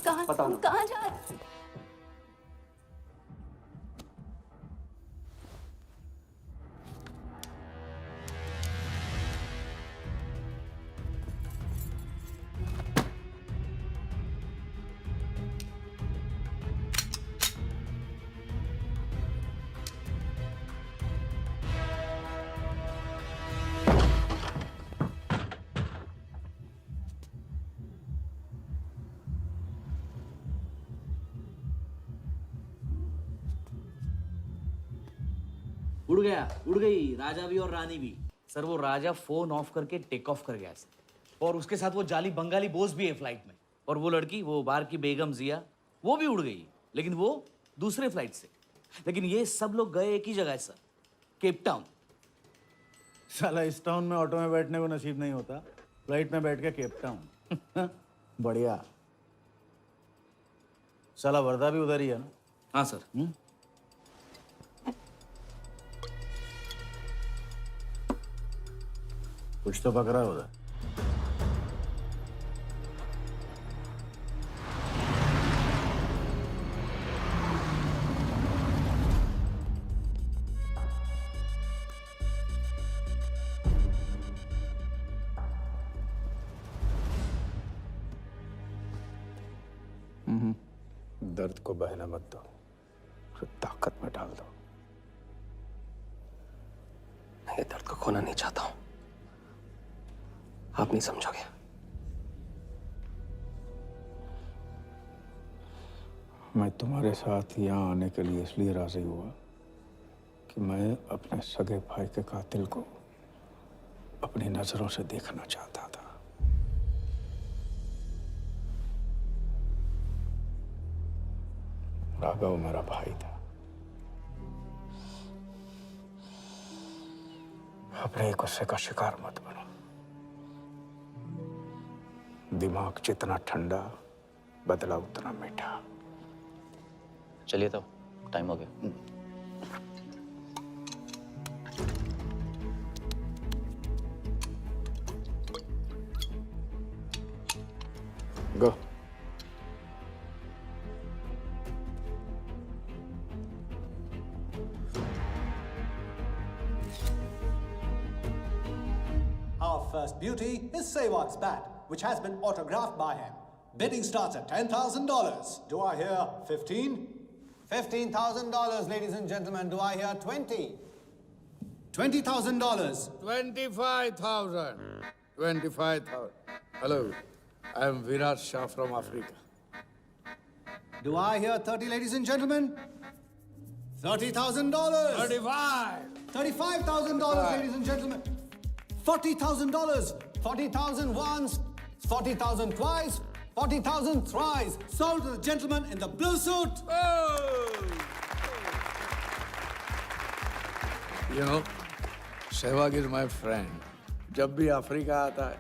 कहाँ जा रहे हैं? उड़ गया, उड़ गई राजा भी और रानी भी। सर वो राजा फोन ऑफ करके टेक ऑफ कर गया सर, और उसके साथ वो जाली बंगाली बोस भी है फ्लाइट में। और वो लड़की, वो बार की बेगम जिया, वो भी उड़ गई, लेकिन वो दूसरे फ्लाइट से। लेकिन ये सब लोग गए एक ही जगह है सर, केप टाउन। साला इस टाउन में ऑटो में बैठने को नसीब नहीं होता, फ्लाइट में बैठ के केप टाउन। बढ़िया। साला वर्दा भी उधर ही है ना? हाँ सर। कुछ तो पकड़ा है उधर। दर्द को बहना मत दो, उसे ताकत में डाल दो। मैं ये दर्द को खोना नहीं चाहता हूं, आप नहीं समझोगे। मैं तुम्हारे साथ यहाँ आने के लिए इसलिए राजी हुआ कि मैं अपने सगे भाई के कातिल को अपनी नजरों से देखना चाहता था। राघव मेरा भाई था। अपने गुस्से का शिकार मत बनो। दिमाग जितना ठंडा, बदला उतना मीठा। चलिए तो, टाइम हो गया। गो। Our first beauty is Sehwag's bat, which has been autographed by him. Bidding starts at $10,000. Do I hear 15? $15,000, ladies and gentlemen. Do I hear 20? $20,000. 25,000. 25,000. Hello, I am Virat Shah from Africa. Do I hear 30, ladies and gentlemen? $30,000. 35. $35,000, ladies and gentlemen. $40,000. 40,000 once, 40,000 twice, 40,000 thrice. Sold to the gentleman in the blue suit. You know, Sehwag is my friend. जब भी Africa आता है,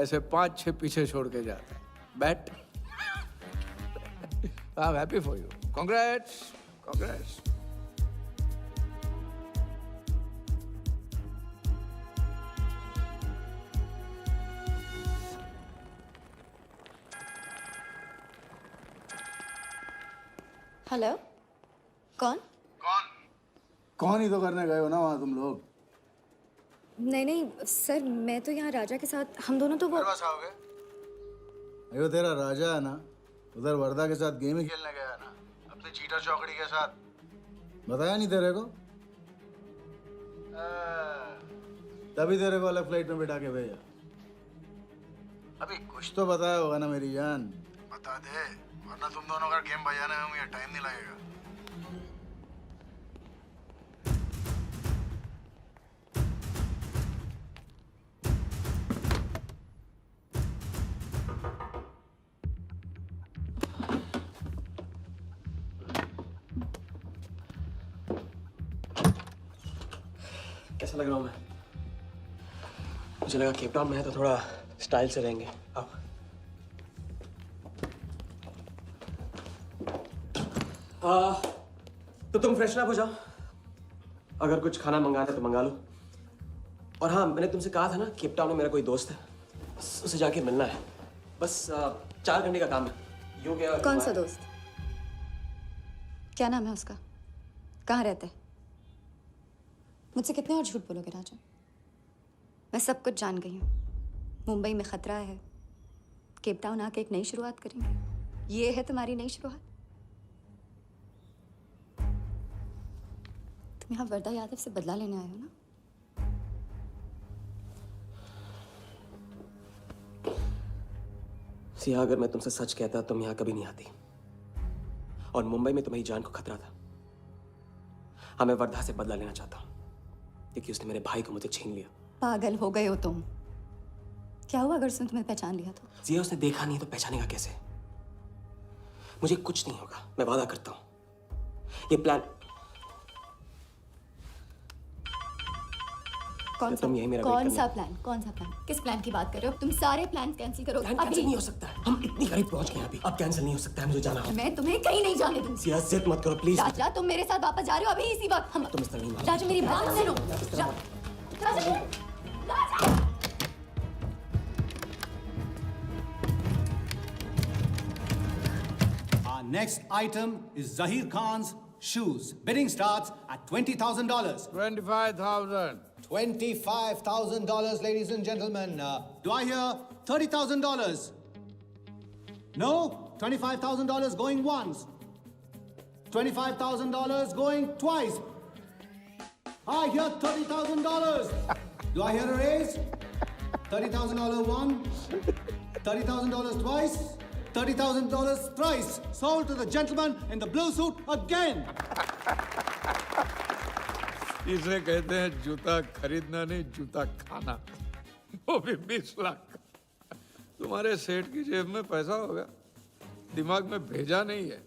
ऐसे 5-6 पीछे छोड़ के जाता है। Bet? I'm happy for you. Congrats. Congrats. Hello, कौन? कौन ही तो करने गए हो ना वहां तुम लोग। नहीं नहीं सर, मैं तो यहाँ राजा के साथ, हम दोनों तो वो। आओगे? अयो तेरा राजा है ना, उधर वर्दा के साथ गेम ही खेलने गया है ना, अपने चीटा चौकड़ी के साथ। बताया नहीं तेरे को? तभी तेरे को अलग फ्लाइट में बिठा के भेजा। अभी कुछ तो बताया होगा ना मेरी जान, बता दे, वरना तुम दोनों का गेम बजाने में मुझे टाइम नहीं लगेगा। कैसा लग रहा हूँ मैं? मुझे लगा केप टाउन में है तो थोड़ा स्टाइल से रहेंगे। अब तो तुम फ्रेशन अप हो जाओ, अगर कुछ खाना मंगाना है तो मंगा लो। और हाँ, मैंने तुमसे कहा था ना, केप टाउन में मेरा कोई दोस्त है, बस उसे जाके मिलना है। बस 4 घंटे का काम है। यूँ क्या? कौन सा दोस्त? क्या नाम है उसका? कहाँ रहता है? मुझसे कितने और झूठ बोलोगे राजा? मैं सब कुछ जान गई हूँ। मुंबई में खतरा है, केप टाउन आके एक नई शुरुआत करेंगे। ये है तुम्हारी नई शुरुआत? तुम यहाँ वर्दा यादव से बदला लेने आए हो ना? सिया, अगर मैं तुमसे सच कहता तुम यहाँ कभी नहीं आती। और मुंबई में तुम्हारी जान को खतरा था। हाँ, मैं वर्धा से बदला लेना चाहता हूँ क्योंकि उसने मेरे भाई को मुझे छीन लिया। पागल हो गए हो तुम? क्या हुआ अगर उसने तुम्हें पहचान लिया तो? जिया, उसने देखा नहीं तो पहचानेगा कैसे? मुझे कुछ नहीं होगा, मैं वादा करता हूं। ये प्लान कौन सा? तुम यही मेरा कौन सा प्लान? कौन सा प्लान? किस प्लान की बात कर रहे हो? तुम सारे प्लान कैंसिल करो। प्लान कैंसिल नहीं हो सकता है, हम इतनी करीब पहुंच गए हैं अभी। अब कैंसिल नहीं हो सकता है, मुझे जाना है। मैं तुम्हें कहीं नहीं जाने दूंगी। सिया, जिद मत करो प्लीज। राजा, तुम मेरे साथ वापस जा रहे हो अभी इसी वक्त? हम तुम इस तरह नहीं मानो। राजा, मेरी बात सुनो। राजा, राजा। Our next item is Zahir Khan's shoes. Bidding starts at $20,000. 25,000. $25,000, ladies and gentlemen. Do I hear $30,000? No? $25,000 going once. $25,000 going twice. I hear $30,000. Do I hear a raise? $30,000 once. $30,000 twice. $30,000 thrice. Sold to the gentleman in the blue suit again. इसे कहते हैं जूता खरीदना नहीं, जूता खाना, वो भी 20 लाख। तुम्हारे सेठ की जेब में पैसा होगा, दिमाग में भेजा नहीं है।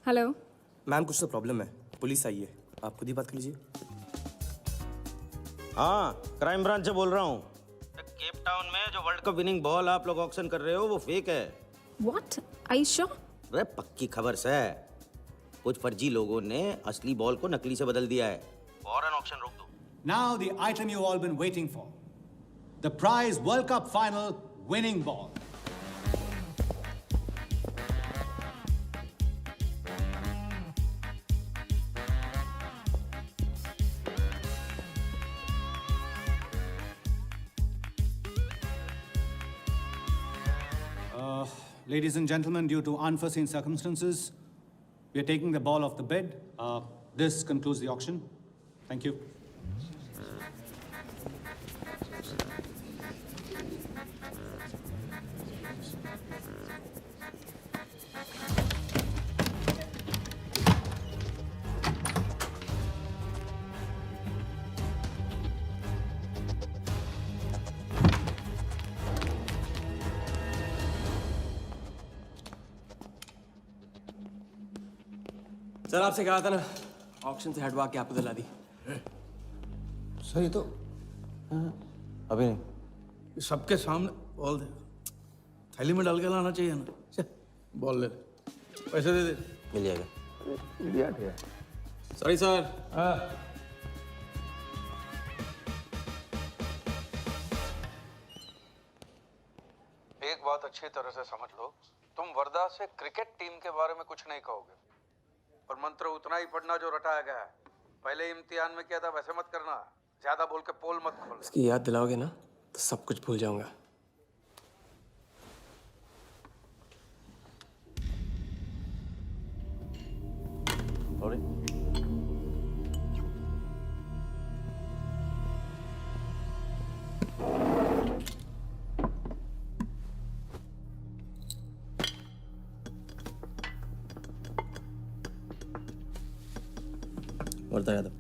हेलो मैम, कुछ तो प्रॉब्लम है, पुलिस आई है, आप खुद ही बात कर लीजिए। हाँ, क्राइम ब्रांच से बोल रहा हूँ। केप टाउन में जो वर्ल्ड कप विनिंग बॉल आप लोग ऑक्शन कर रहे हो वो फेक है। व्हाट? Are you sure? अरे पक्की खबर से, कुछ फर्जी लोगों ने असली बॉल को नकली से बदल दिया है। फौरन ऑक्शन रोक दो। Now the item you all been waiting for. The prize World Cup final winning ball. Ladies and gentlemen, due to unforeseen circumstances, we are taking the ball off the bid. This concludes the auction. Thank you. Sir, आपसे कहा था ना, auction से हटवा के आपको दिला दी। सही तो अभी नहीं, सबके सामने बॉल दे, थैली में डाल के लाना चाहिए ना। बॉल ले, पैसे दे दे। मिल जाएगा। लिया गया। Sorry sir. एक बात अच्छी तरह से समझ लो, तुम वर्धा से क्रिकेट टीम के बारे में कुछ नहीं कहोगे, और मंत्र उतना ही पढ़ना जो रटाया गया है। पहले इम्तिहान में किया था वैसे मत करना, ज्यादा बोल के पोल मत खोलना। इसकी याद दिलाओगे ना तो सब कुछ भूल जाऊंगा। वर्धा यादव,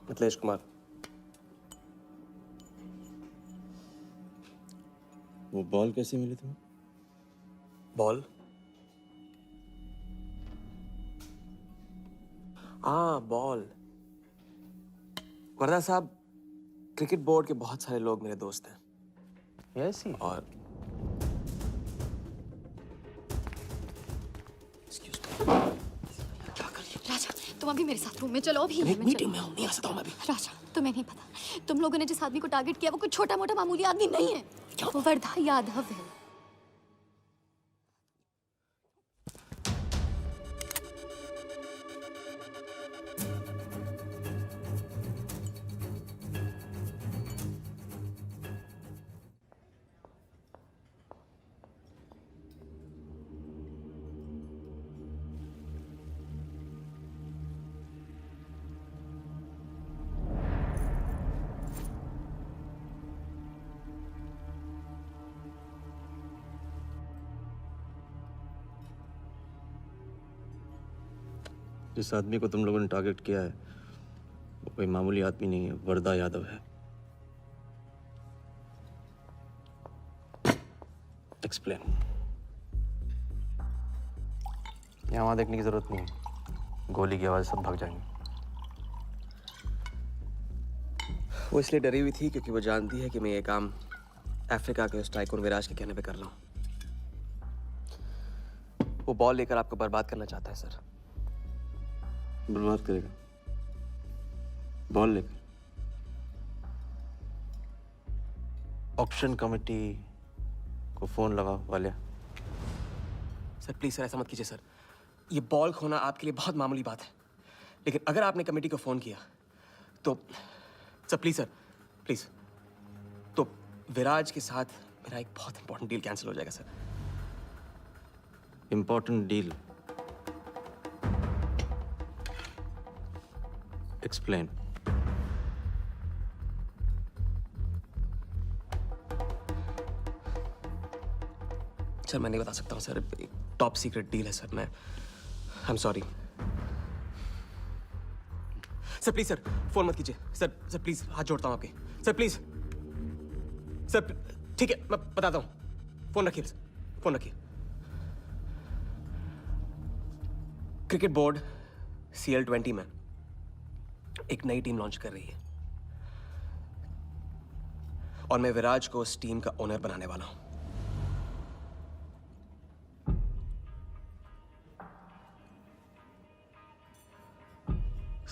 मिथिलेश कुमार। वो बॉल कैसे मिली तुम्हें? बॉल? हाँ, बॉल। वर्धा साहब, क्रिकेट बोर्ड के बहुत सारे लोग मेरे दोस्त हैं। Yes he. और राजा, तुम अभी मेरे साथ रूम में चलो। अभी मीटिंग में हूँ, नहीं आ सकता हूँ मैं अभी। राजा, तुम्हें नहीं पता, तुम लोगों ने जिस आदमी को टारगेट किया वो कोई छोटा मोटा मामूली आदमी नहीं है। वो वर्धा यादव है। जिस आदमी को तुम लोगों ने टारगेट किया है वो कोई मामूली आदमी नहीं है, वर्धा यादव है। एक्सप्लेन। यहाँ वहाँ देखने की जरूरत नहीं है, गोली की आवाज सब भाग जाएंगे। वो इसलिए डरी हुई थी क्योंकि वो जानती है कि मैं ये काम अफ्रीका के उस टाइकून विराज के कहने पे कर रहा हूँ। वो बॉल लेकर आपको बर्बाद करना चाहता है सर। बर्बाद करेगा? बॉल लेकर? ऑक्शन कमेटी को फोन लगाओ वालिया। सर प्लीज सर, ऐसा मत कीजिए सर। ये बॉल खोना आपके लिए बहुत मामूली बात है, लेकिन अगर आपने कमेटी को फोन किया तो सर प्लीज, तो विराज के साथ मेरा एक बहुत इंपॉर्टेंट डील कैंसिल हो जाएगा sir. Important deal? Explain. Sir मैं नहीं बता सकता हूँ सर, टॉप सीक्रेट डील है सर। मैं I am sorry sir. Please sir, phone मत कीजिए सर। सर प्लीज, हाथ जोड़ता हूँ आपके। सर प्लीज सर, ठीक है मैं बताता हूँ। फोन रखिए, फोन रखिए। क्रिकेट बोर्ड CL20 में एक नई टीम लॉन्च कर रही है और मैं विराज को उस टीम का ओनर बनाने वाला हूं।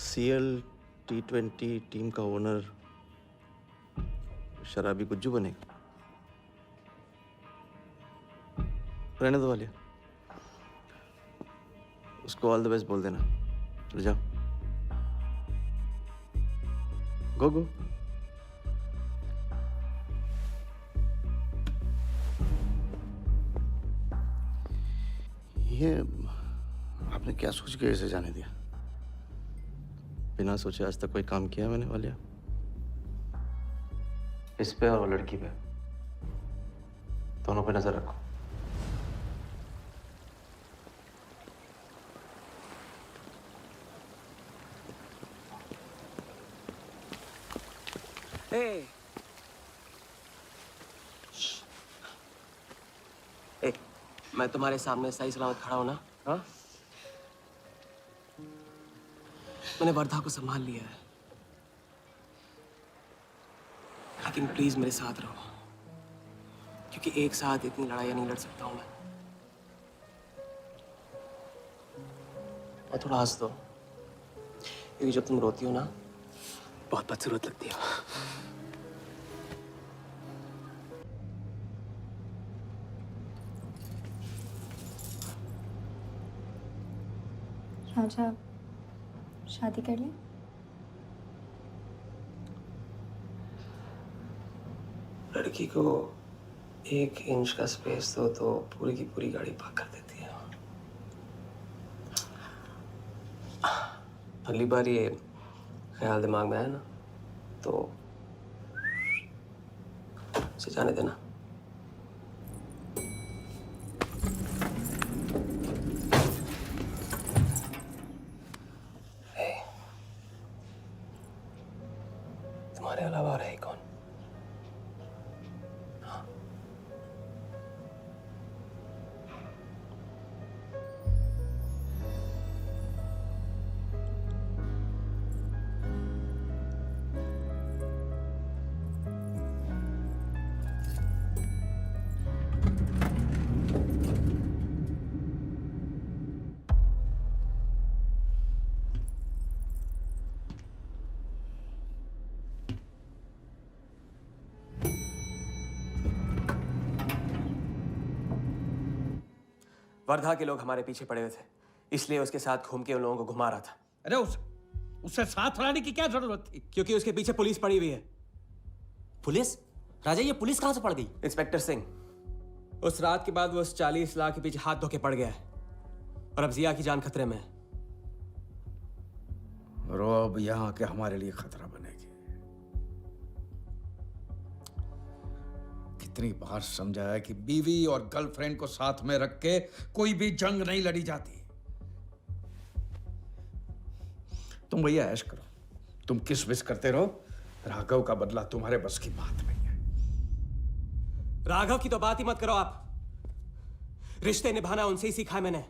CL T20 टीम का ओनर शराबी गुज्जू बनेगा? रहने दो वालिया, उसको ऑल द बेस्ट बोल देना। चल जाओ, गो गो। ये आपने क्या सोच के इसे जाने दिया? बिना सोचे आज तक कोई काम किया मैंने वालिया? इस पे और वो लड़की पे, दोनों पे नजर रखो। ए, मैं तुम्हारे सामने सही सलामत खड़ा हूं ना? हाँ? मैंने वर्धा को संभाल लिया है, लेकिन प्लीज मेरे साथ रहो, क्योंकि एक साथ इतनी लड़ाइयां नहीं लड़ सकता हूं मैं। और थोड़ा हंस दो, क्योंकि जब तुम रोती हो ना बहुत बदसूरत लगती हो। राजा शादी कर ले? लड़की को 1 इंच का स्पेस दो तो पूरी की पूरी गाड़ी पार्क कर देती है। अगली बार ये ख्याल दिमाग में आया ना तो उसे जाने देना। तुम्हारे अलावा और है कौन? वर्धा के लोग हमारे पीछे पड़े हुए थे, इसलिए उसके साथ घूम के उन लोगों को घुमा रहा था। अरे उससे साथ लाने की क्या जरूरत थी? क्योंकि उसके पीछे पुलिस पड़ी हुई है। पुलिस? राजा ये पुलिस कहां से पड़ गई? इंस्पेक्टर सिंह, उस रात के बाद वो उस 40 लाख के पीछे हाथ धो के पड़ गया है और अब जिया की जान खतरे में है। और वो अब यहाँ के हमारे लिए खतरा बनेगी। कितनी बार समझाया कि बीवी और गर्लफ्रेंड को साथ में रख के कोई भी जंग नहीं लड़ी जाती। तुम भैया ऐश करो, तुम किस विस करते रहो। राघव का बदला तुम्हारे बस की बात नहीं है। राघव की तो बात ही मत करो आप। रिश्ते निभाना उनसे ही सीखा है मैंने।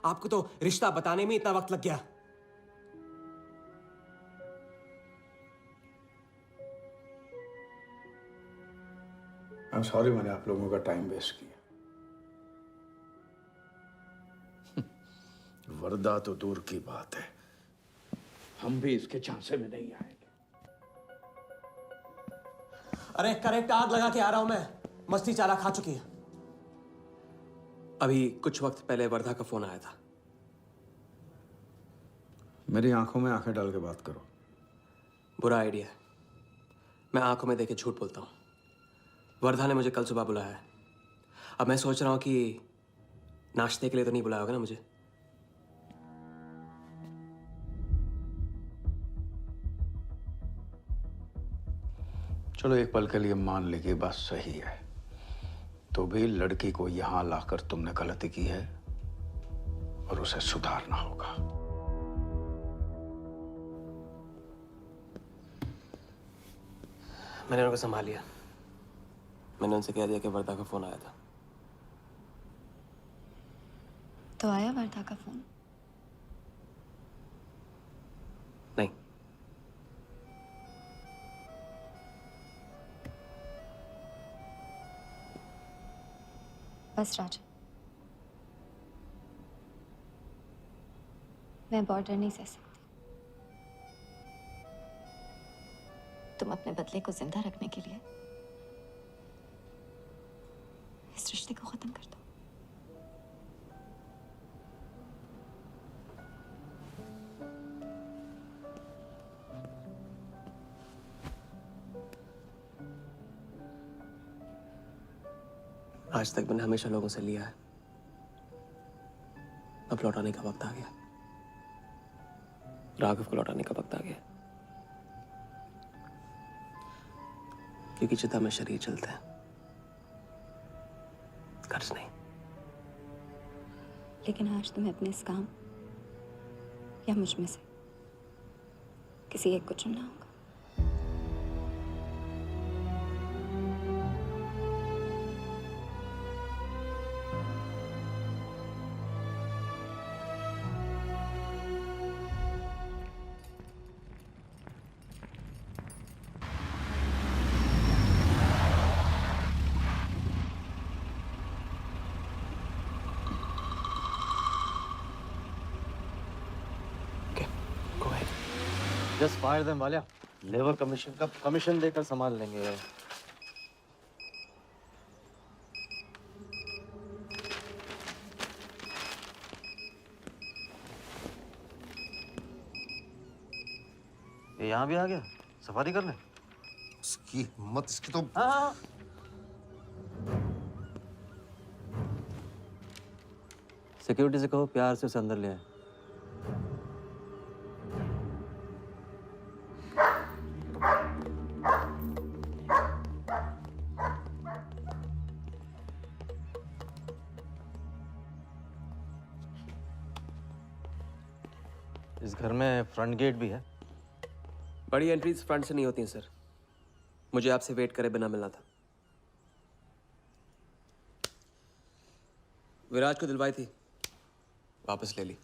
आपको तो रिश्ता बताने में इतना वक्त लग गया। I'm sorry मैंने आप लोगों का टाइम वेस्ट किया। वर्दा तो दूर की बात है, हम भी इसके झांसे में नहीं आएंगे। अरे करेक्ट आग लगा के आ रहा हूं मैं। मस्ती चाला खा चुकी है। अभी कुछ वक्त पहले वर्धा का फोन आया था। मेरी आंखों में आंखें डाल के बात करो। बुरा आइडिया है। मैं आंखों में देके झूठ बोलता हूं। वर्धा ने मुझे कल सुबह बुलाया है। अब मैं सोच रहा हूं कि नाश्ते के लिए तो नहीं बुलाया होगा ना मुझे। चलो एक पल के लिए मान ली कि बात सही है, तो भी लड़की को यहां लाकर तुमने गलती की है और उसे सुधारना होगा। मैंने उनको संभाल लिया। मैंने उनसे कह दिया कि वर्धा का फोन आया था। तो आया वर्धा का फोन? नहीं। बस राजा, मैं बॉर्डर नहीं सह सकती। तुम अपने बदले को जिंदा रखने के लिए इस रिश्ते को खत्म कर दो। आज तक मैंने हमेशा लोगों से लिया है, अब लौटाने का वक्त आ गया। राघव को लौटाने का वक्त आ गया। क्योंकि चिता में शरीर चलते हैं, कर्ज नहीं। लेकिन आज तुम्हें अपने इस काम या मुझ में से किसी एक को चुनना होगा। Just fire them Walia. Labour commission का कमीशन देकर संभाल लेंगे। ये यहाँ भी आ गया सफारी करने। इसकी हिम्मत, इसकी तो। हाँ। सिक्योरिटी से कहो प्यार से उसे अंदर ले आए। इस घर में फ्रंट गेट भी है। बड़ी एंट्रीज फ्रंट से नहीं होती हैं सर। मुझे आपसे वेट करे बिना मिलना था। विराज को दिलवाई थी, वापस ले ली।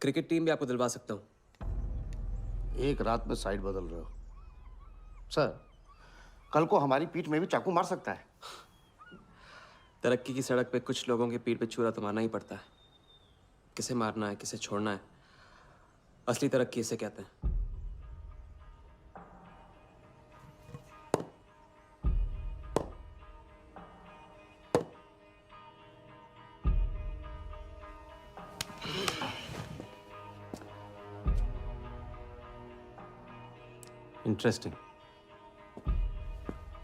क्रिकेट टीम भी आपको दिलवा सकता हूं। एक रात में साइड बदल रहे हो सर। कल को हमारी पीठ में भी चाकू मार सकता है। तरक्की की सड़क पे कुछ लोगों की पीठ पे छुरा तो मारना ही पड़ता है। किसे मारना है, किसे छोड़ना है, असली तरक्की इसे कहते हैं।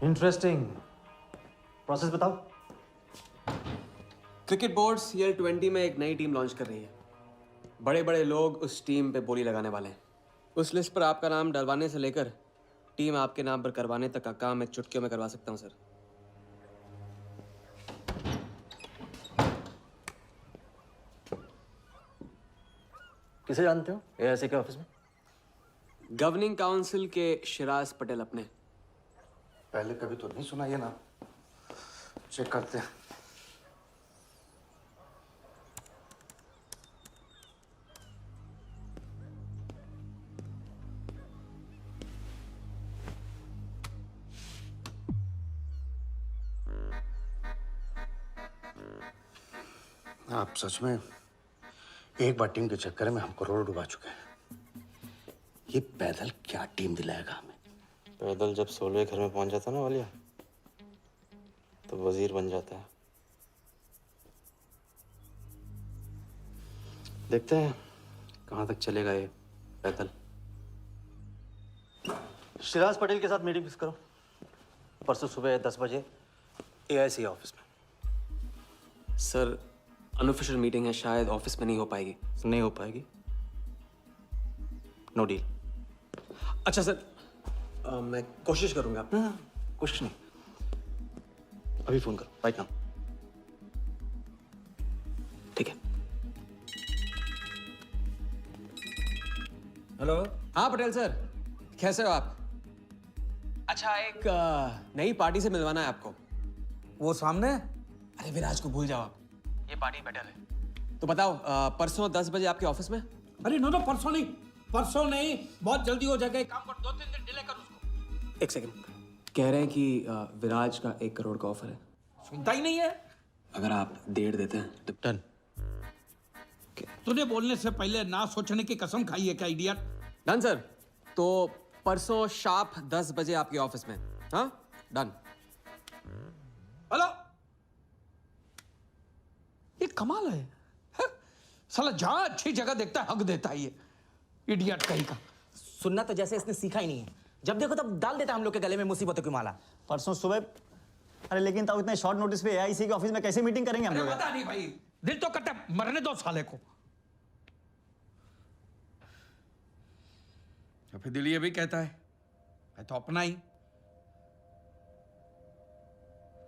इंटरेस्टिंग। प्रोसेस बताओ। क्रिकेट बोर्ड CL20 में एक नई टीम लॉन्च कर रही है। बड़े बड़े लोग उस टीम पे बोली लगाने वाले हैं। उस लिस्ट पर आपका नाम डलवाने से लेकर टीम आपके नाम पर करवाने तक का काम मैं चुटकियों में करवा सकता हूं सर। किसे जानते हो AIC के ऑफिस में? गवर्निंग काउंसिल के शिराज पटेल अपने। पहले कभी तो नहीं सुना ये नाम। चेक करते हैं। आप सच में एक बार टीम के चक्कर में हम करोड़ डुबा चुके हैं। ये पैदल क्या टीम दिलाएगा हमें? पैदल जब 16वें घर में पहुंच जाता ना वालिया, तो वजीर बन जाता है। देखते हैं कहाँ तक चलेगा ये पैदल। शिराज पटेल के साथ मीटिंग फिक्स करो। परसों सुबह 10 बजे AIC ऑफिस में। सर अनऑफिशियल मीटिंग है, शायद ऑफिस में नहीं हो पाएगी। नहीं हो पाएगी, नो डील। अच्छा सर, मैं कोशिश करूंगा। कुछ नहीं, अभी फोन करो राइट नाउ। ठीक है। हेलो। हाँ पटेल सर, कैसे हो आप? अच्छा, एक नई पार्टी से मिलवाना है आपको। वो सामने? अरे विराज को भूल जाओ आप, ये पार्टी बेटर है। तो बताओ परसों 10 बजे आपके ऑफिस में? अरे नो परसों नहीं, परसों नहीं, बहुत जल्दी हो जाएगा। एक काम कर, 2-3 दिन डिले कर उसको। एक सेकंड, कह रहे हैं कि विराज का 1 करोड़ का ऑफर है। सुनता ही नहीं है। अगर आप 1.5 देते हैं तो डन। तूने बोलने से पहले ना सोचने की कसम खाई है क्या इडियट? Done sir. तो परसों शार्प 10 बजे आपके ऑफिस में। हाँ डन। हेलो, ये कमाल है, साला जहां अच्छी जगह देखता है हक देता है ये इडियट कहीं का। सुनना तो जैसे इसने सीखा ही नहीं है। जब देखो तब डाल देता है हम लोग के गले में मुसीबतों की माला। परसों सुबह। अरे लेकिन तब इतने शॉर्ट नोटिस पे AIC के ऑफिस में कैसे मीटिंग करेंगे हम लोग? पता नहीं भाई, दिल तो करता है मरने दो साले को। तो फिर दिल ये भी कहता है मैं तो अपना ही।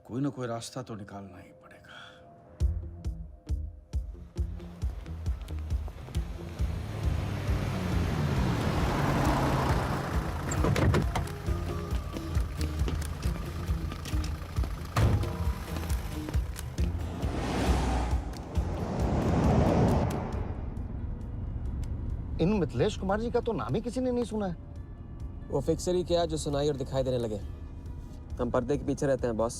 कोई ना कोई रास्ता तो निकालना ही पड़ेगा। इन मिथिलेश कुमार जी का तो नाम ही किसी ने नहीं सुना है। वो फिक्सर ही क्या जो सुनाई और दिखाई देने लगे। हम पर्दे के पीछे रहते हैं बॉस।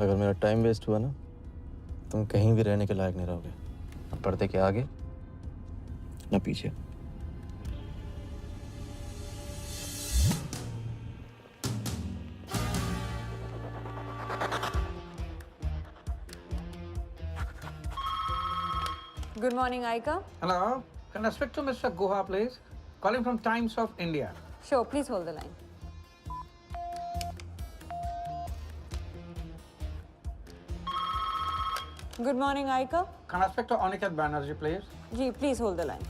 अगर मेरा टाइम वेस्ट हुआ ना, तुम कहीं भी रहने के लायक नहीं रहोगे, ना पर्दे के आगे ना पीछे। Good morning, Aika. Hello, can I speak to Mr. Guha, please? calling from Times of India. Sure, please hold the line. Good morning, Aika. Can I speak to Aniket Banerjee, please? Ji, please hold the line.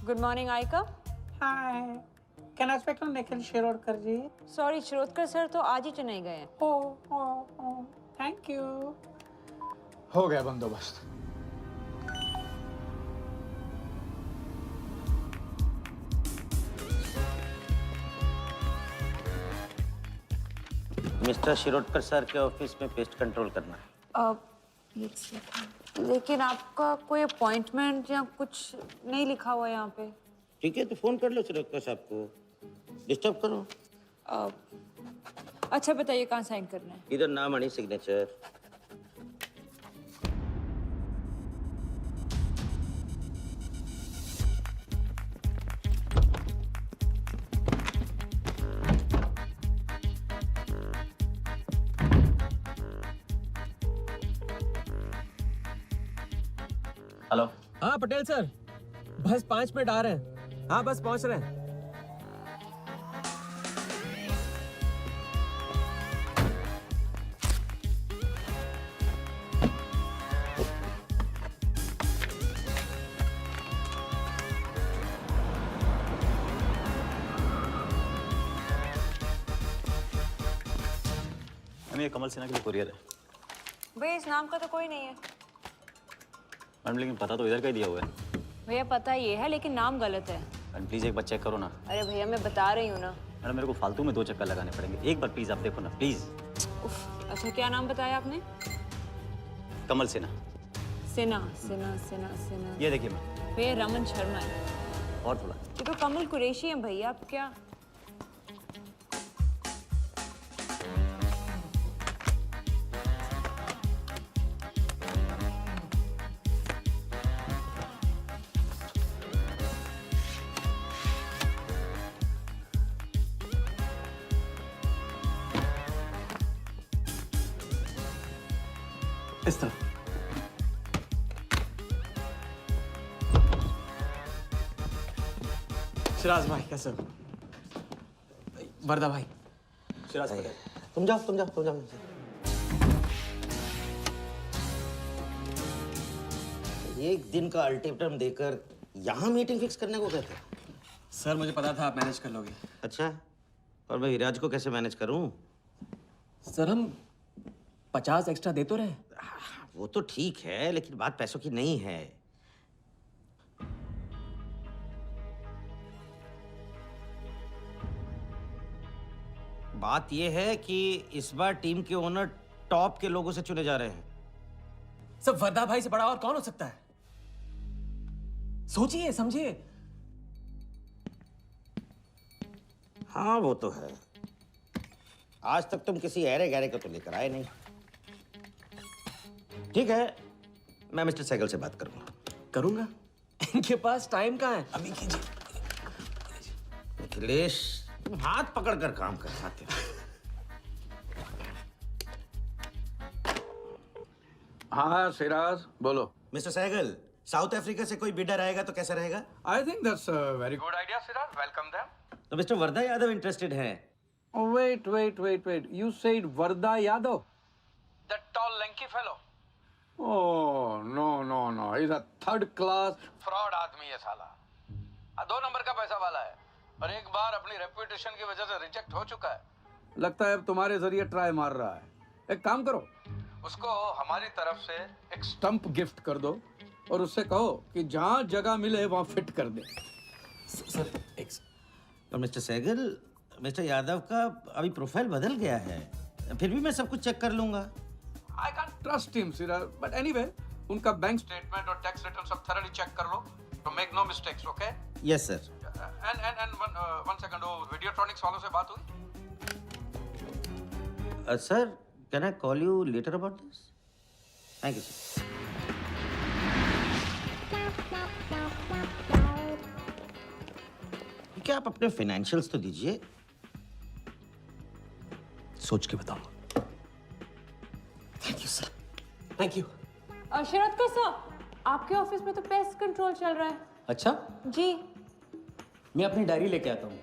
Good morning, Aika. Hi. Can I speak to Nikhil Shirodkar ji? Sorry, Shirodkar sir तो आज ही चेन्नई गए हैं. Oh, thank you. हो गया बंदोबस्त. Mister Shirodkar sir के office में pest control करना है. लेकिन आपका कोई अपॉइंटमेंट या कुछ नहीं लिखा हुआ यहाँ पे. ठीक है, तो फोन कर लो शिरोडकर साहब को. डिस्टर्ब करो. अच्छा बताइए कहाँ साइन करना है. इधर नाम आणि सिग्नेचर. हेलो. हाँ पटेल सर, बस 5 मिनट आ रहे हैं. हाँ बस पहुंच रहे हैं. ये कमल सिन्हा के लिए कुरियर है. भैया इस नाम का तो कोई नहीं है. मैडम लेकिन पता तो इधर का ही दिया हुआ है. भैया पता ये है लेकिन नाम गलत है. मैडम प्लीज एक बार चेक करो ना. अरे भैया मैं बता रही हूँ ना. मैडम मेरे को फालतू में 2 चक्कर लगाने पड़ेंगे. एक बार प्लीज आप देखो ना प्लीज. अच्छा क्या नाम बताया आपने. कमल सिन्हा. सिन्हा सिन्हा सिन्हा सिन्हा. ये देखिए मैम. भैया रमन शर्मा है. और थोड़ा. ये तो कमल कुरैशी है भैया. आप क्या. इस तरफ. शिराज भाई कैसे हो. वर्दा भाई. शिराज भाई तुम जाओ. एक दिन का अल्टीमेटम देकर यहाँ मीटिंग फिक्स करने को कहते. सर मुझे पता था आप मैनेज कर लोगे. अच्छा, और मैं विराज को कैसे मैनेज करूं? सर हम 50 एक्स्ट्रा दे तो रहे. वो तो ठीक है, लेकिन बात पैसों की नहीं है. बात यह है कि इस बार टीम के ओनर टॉप के लोगों से चुने जा रहे हैं. सब वर्दा भाई से बड़ा और कौन हो सकता है. सोचिए समझिए. हाँ वो तो है. आज तक तुम किसी ऐरे गैरे को तो लेकर आए नहीं. ठीक है, मैं मिस्टर सहगल से बात करूंगा. इनके पास टाइम कहाँ है. अभी कीजिए. अखिलेश तुम हाथ पकड़कर काम कर पाते हो. हाँ सिराज बोलो. मिस्टर सहगल, साउथ अफ्रीका से कोई बिडर आएगा तो कैसा रहेगा? I think that's a very good idea Siraj. Welcome them. तो मिस्टर वर्दा यादव इंटरेस्टेड हैं. Wait. You said Varda Yadav? That tall, lanky fellow? Oh, no. He's a third-class fraud आदमी है साला. 2 नंबर का पैसा वाला है. और एक बार अपनी रेपुटेशन की वजह से रिजेक्ट हो चुका है. लगता है अब तुम्हारे जरिए ट्राई मार रहा है. एक काम करो, उसको हमारी तरफ से एक स्टंप गिफ्ट कर दो और उससे कहो कि जहाँ जगह मिले वहाँ फिट कर दे. सर एक. और मिस्टर सहगल, मिस्टर यादव का अभी प्रोफाइल बदल गया है. फिर भी मैं सब कुछ चेक कर लूंगा. I can't trust him, Siraj. But anyway, उनका बैंक स्टेटमेंट और टैक्स रिटर्न सब thoroughly चेक कर लो. तो make no mistakes, okay? Yes, sir. And one second, वो Videotronics वालों से बात हुई? Sir, can I call you later about this? Thank you, sir. क्या आप अपने फाइनेंशियल्स तो दीजिए. सोच के बताऊंगा। Thank you sir, thank you. Sharad sir, आपके ऑफिस में तो पेस्ट कंट्रोल चल रहा है। अच्छा, जी। मैं अपनी डायरी लेके आता हूँ।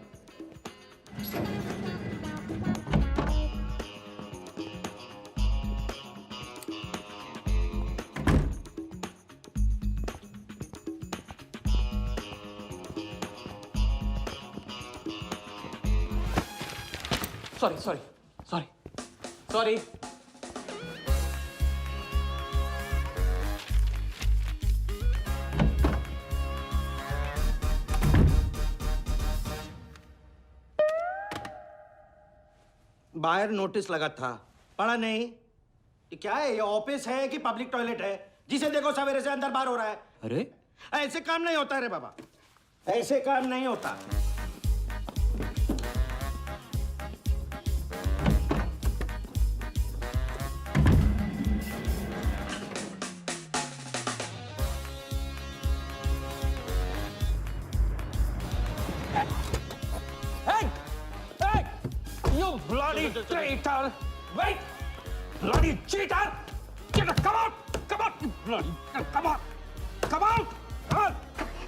Sorry sorry sorry sorry. बाहर नोटिस लगा था, पढ़ा नहीं? ये क्या है? ये ऑफिस है कि पब्लिक टॉयलेट है? जिसे देखो सवेरे से अंदर बाहर हो रहा है। अरे ऐसे काम नहीं होता रे बाबा, ऐसे काम नहीं होता। You bloody traitor! Wait! Bloody cheater! Get up! Come out! Come out! You bloody! Come on! Come out! Come on!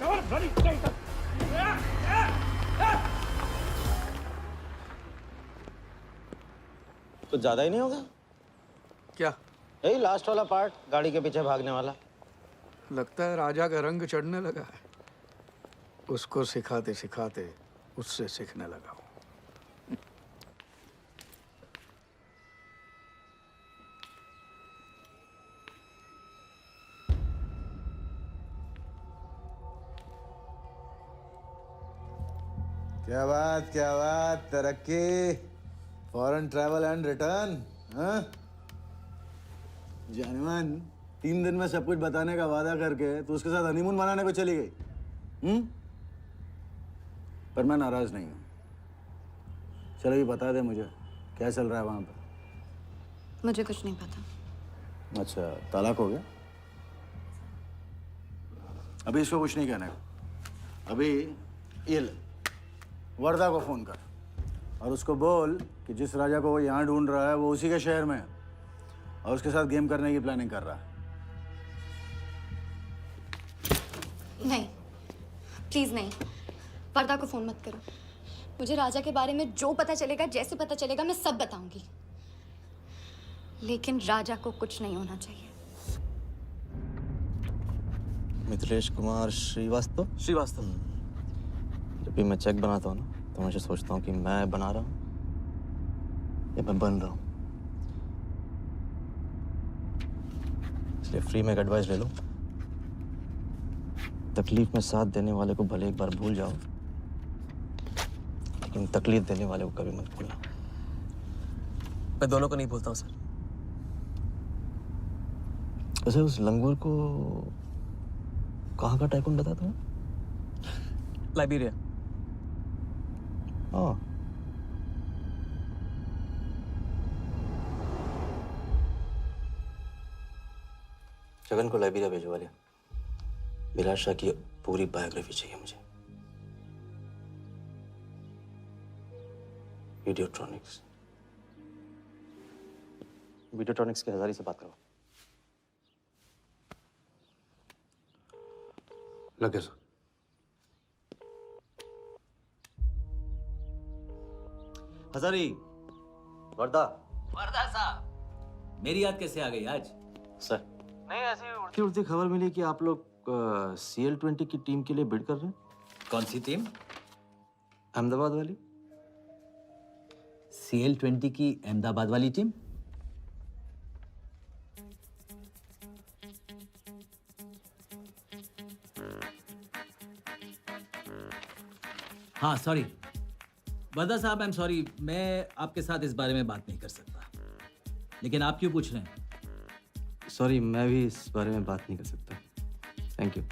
Come on, bloody traitor! कुछ ज्यादा ही नहीं होगा क्या? यही लास्ट वाला पार्ट, गाड़ी के पीछे भागने वाला। लगता है राजा का रंग चढ़ने लगा है। उसको सिखाते सिखाते उससे सीखने लगा हूं। क्या बात, तरक्की, फॉरेन ट्रैवल एंड रिटर्न। हाँ जानवन, 3 दिन में सब कुछ बताने का वादा करके तू उसके साथ हनीमून मनाने को चली गई। पर मैं नाराज नहीं हूँ। चलो ये बता दे मुझे, क्या चल रहा है वहां पर? मुझे कुछ नहीं पता। अच्छा, तलाक हो गया? अभी इसको कुछ नहीं कहना है। अभी ये ले, वर्दा को फोन कर और उसको बोल कि जिस राजा को वो यहाँ ढूंढ रहा है वो उसी के शहर में है और उसके साथ गेम करने की प्लानिंग कर रहा है। नहीं, प्लीज नहीं, वर्दा को फोन मत करो। मुझे राजा के बारे में जो पता चलेगा, जैसे पता चलेगा, मैं सब बताऊंगी, लेकिन राजा को कुछ नहीं होना चाहिए। मिथिलेश कुमार श्रीवास्तव। जब भी मैं चेक बनाता हूँ ना, तो मुझे सोचता हूँ कि मैं बना रहा हूँ या मैं बन रहा हूँ। इसलिए फ्री में एक एडवाइस ले लो, तकलीफ में साथ देने वाले को भले एक बार भूल जाओ, लेकिन तकलीफ देने वाले को कभी मत भूलना। मैं दोनों को नहीं भूलता हूँ सर। वैसे उस लंगूर को कहाँ का टाइकून बताते हो? लाइबेरिया। हाँ, जगन को लाइबेरिया भेजवा लिया। विराट शाह की पूरी बायोग्राफी चाहिए मुझे। वीडियोट्रॉनिक्स के हजारी से बात करो। लगे सर। हजारी, वर्दा साहब, मेरी याद कैसे आ गई आज? सर, नहीं ऐसी उड़ती उड़ती खबर मिली कि आप लोग CL20 की टीम के लिए बिड कर रहे हैं। कौन सी टीम? अहमदाबाद वाली। CL20 की अहमदाबाद वाली टीम? हाँ सॉरी वर्दा साहब, आई एम सॉरी, मैं आपके साथ इस बारे में बात नहीं कर सकता। लेकिन आप क्यों पूछ रहे हैं? सॉरी, मैं भी इस बारे में बात नहीं कर सकता। Thank you.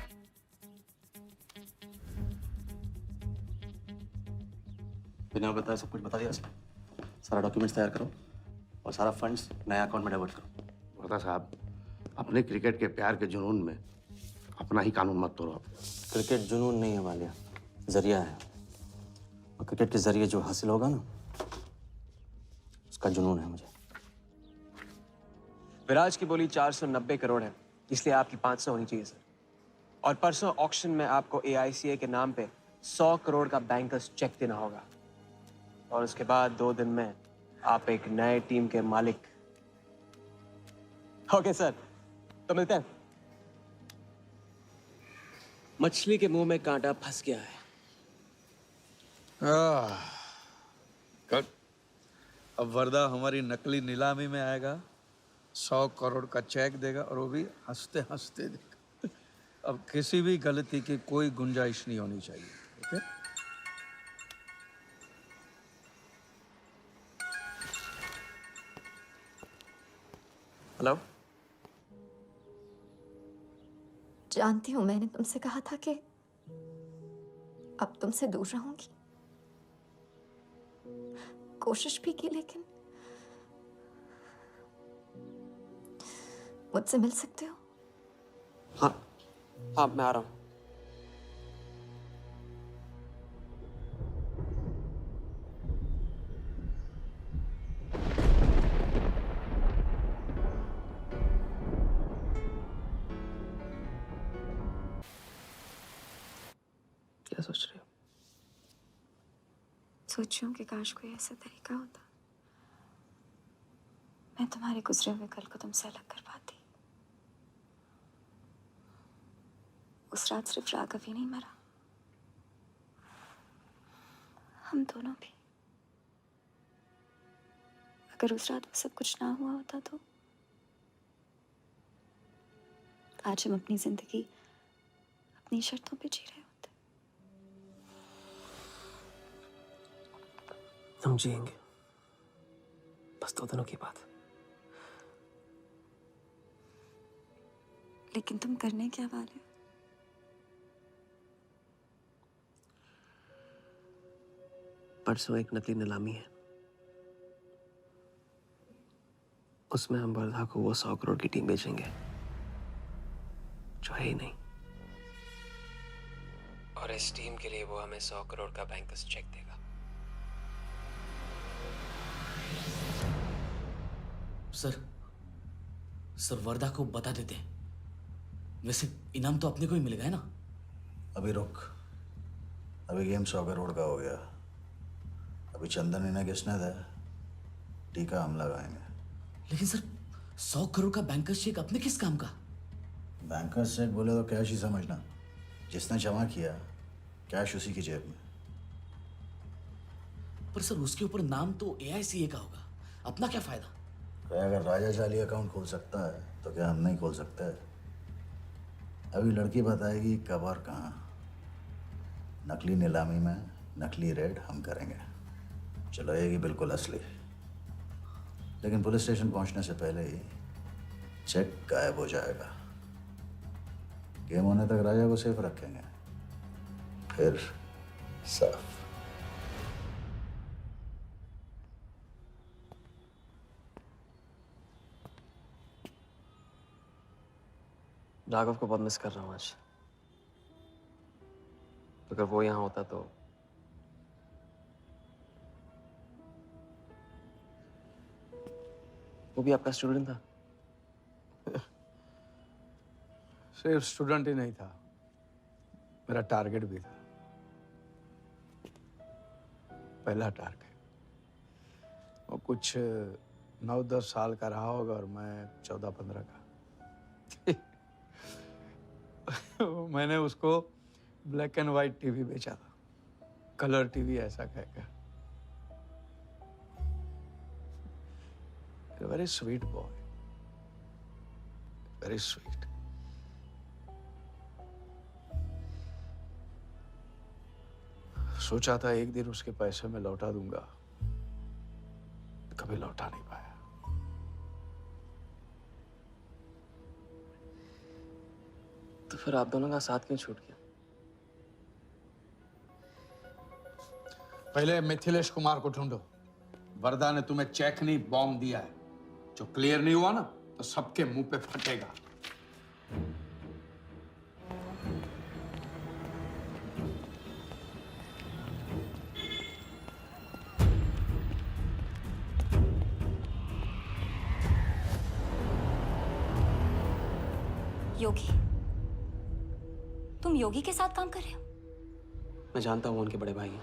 बिना बताए सब कुछ बता दिया इसमें। सारा डॉक्यूमेंट्स तैयार करो और सारा फंड्स नए अकाउंट में डाइवर्ट करो। वर्दा साहब, अपने क्रिकेट के प्यार के जुनून में अपना ही कानून मत तोड़ो। क्रिकेट जुनून नहीं है वालिया, जरिया है। और क्रिकेट के जरिए जो हासिल होगा ना, का जुनून है मुझे। विराज की बोली 490 करोड़ है, इसलिए आपकी 500 होनी चाहिए सर। और परसों ऑक्शन में आपको AICA के नाम पे 100 करोड़ का बैंकर्स चेक देना होगा। और उसके बाद 2 दिन में आप एक नए टीम के मालिक। ओके सर, तो मिलते हैं। मछली के मुंह में कांटा फंस गया है। कट। अब वर्दा हमारी नकली नीलामी में आएगा, 100 करोड़ का चेक देगा और वो भी हंसते हंसते देगा। अब किसी भी गलती की कोई गुंजाइश नहीं होनी चाहिए। ओके? हेलो। जानती हूँ मैंने तुमसे कहा था कि अब तुमसे दूर रहूंगी। कोशिश भी की, लेकिन मुझसे मिल सकते हो? हाँ, मैं आ रहा हूँ। क्या सोच रहे हो? सोच रही हूँ कि काश कोई ऐसा तरीका होता मैं तुम्हारे गुजरे हुए कल को तुमसे अलग कर पाती। उस रात सिर्फ राघव ही नहीं मरा, हम दोनों भी। अगर उस रात वो सब कुछ ना हुआ होता तो आज हम अपनी जिंदगी अपनी शर्तों पे जी रहे होते। हम जिएंगे, बस 2 दिनों की बात। लेकिन तुम करने क्या वाले हो? परसों एक नकली नीलामी है, उसमें हम वर्धा को वो 100 करोड़ की टीम बेचेंगे जो है ही नहीं। और इस टीम के लिए वो हमें 100 करोड़ का बैंकर्स चेक देगा। सर वर्धा को बता देते हैं। वैसे इनाम तो अपने को ही मिलेगा है ना? अभी रुक, अभी गेम 100 करोड़ का हो गया। अभी चंदन इन्हें किसने था, टीका हम लगाएंगे। लेकिन सर 100 करोड़ का बैंकर्स चेक अपने किस काम का? बैंकर्स चेक बोले तो कैश ही समझना। जिसने जमा किया कैश उसी की जेब में। पर सर उसके ऊपर नाम तो AICA का होगा, अपना क्या फायदा? अगर राजा जाली अकाउंट खोल सकता है तो क्या हम नहीं खोल सकते? अभी लड़की बताएगी कब और कहाँ। नकली नीलामी में नकली रेड हम करेंगे, चलाएगी बिल्कुल असली। लेकिन पुलिस स्टेशन पहुंचने से पहले ही चेक गायब हो जाएगा। गेम होने तक राजा को सेफ रखेंगे, फिर साफ। राघव को बहुत मिस कर रहा हूँ आज। अगर वो यहाँ होता तो वो भी आपका स्टूडेंट था। सिर्फ स्टूडेंट ही नहीं था, मेरा टारगेट भी था। पहला टारगेट। वो कुछ 9-10 साल का रहा होगा और मैं 14-15 का। मैंने उसको ब्लैक एंड व्हाइट टीवी बेचा था, कलर टीवी ऐसा कहकर। Very sweet boy, very sweet. सोचा था एक दिन उसके पैसे मैं लौटा दूंगा, कभी लौटा नहीं पाया। तो फिर आप दोनों का साथ क्यों छूट गया? पहले मिथिलेश कुमार को ढूंढो। वर्धा ने तुम्हें चेक नहीं बॉम्ब दिया है। जो क्लियर नहीं हुआ ना तो सबके मुंह पे फटेगा। योगी, तुम योगी के साथ काम कर रहे हो? मैं जानता हूँ उनके बड़े भाई हैं।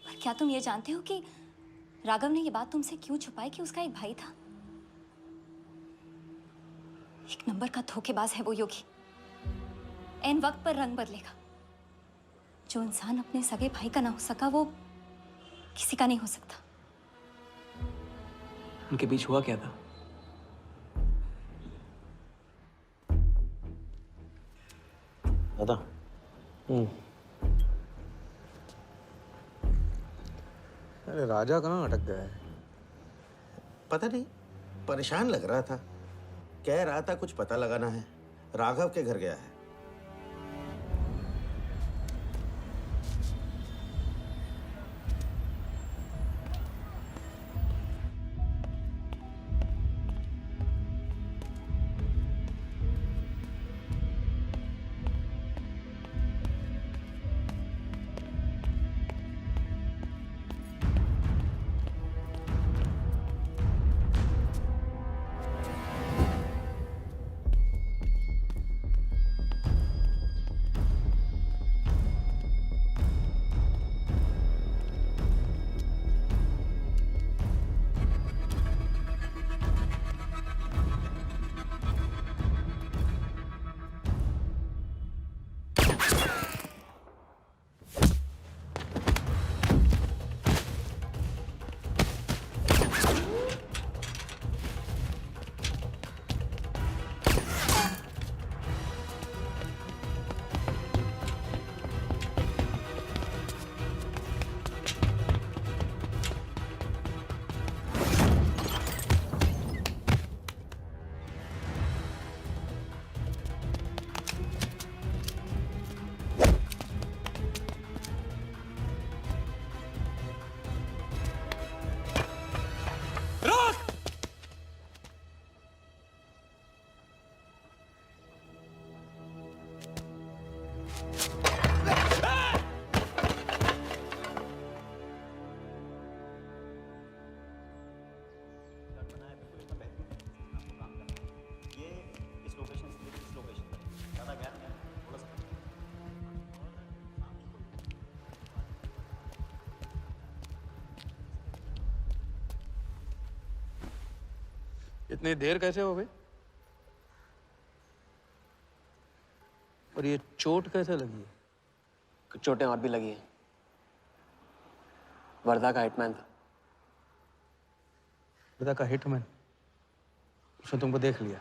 पर क्या तुम ये जानते हो कि राघव ने ये बात तुमसे क्यों छुपाई कि उसका एक भाई था? एक नंबर का धोखेबाज है वो योगी। ऐन वक्त पर रंग बदलेगा। जो इंसान अपने सगे भाई का ना हो सका वो किसी का नहीं हो सकता। उनके बीच हुआ क्या था? दादा। अरे राजा कहाँ अटक गया है? पता नहीं, परेशान लग रहा था। कह रहा था कुछ पता लगाना है। राघव के घर गया है। इतनी देर कैसे हो गई? और ये चोट कैसे लगी है? कुछ चोटें और भी लगी हैं। वर्धा का हिटमैन था। वर्धा का हिटमैन? उसने तुमको देख लिया?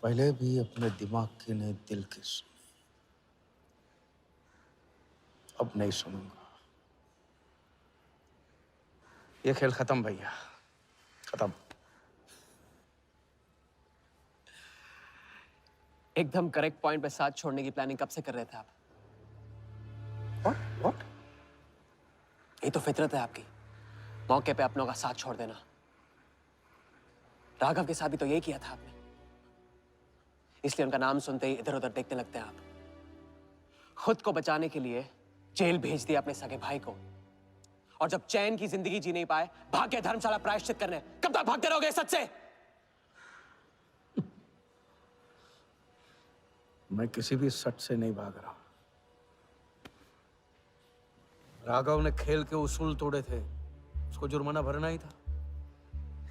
पहले भी अपने दिमाग की नहीं, दिल की सुनी। अब नहीं सुनूंगा। ये खेल खत्म भैया, खत्म। एकदम करेक्ट पॉइंट पे साथ छोड़ने की प्लानिंग कब से कर रहे थे आप? What? ये तो फितरत है आपकी, मौके पे अपनों का साथ छोड़ देना। राघव के साथ भी तो यही किया था आपने, इसलिए उनका नाम सुनते ही इधर उधर देखने लगते हैं आप। खुद को बचाने के लिए जेल भेज दिया अपने सगे भाई को, और जब चैन की जिंदगी जी नहीं पाए भाग के धर्मशाला प्रायश्चित करने। कब तक भागते रहोगे सच से? मैं किसी भी सच से नहीं भाग रहा। राघव ने खेल के उसूल तोड़े थे, उसको जुर्माना भरना ही था।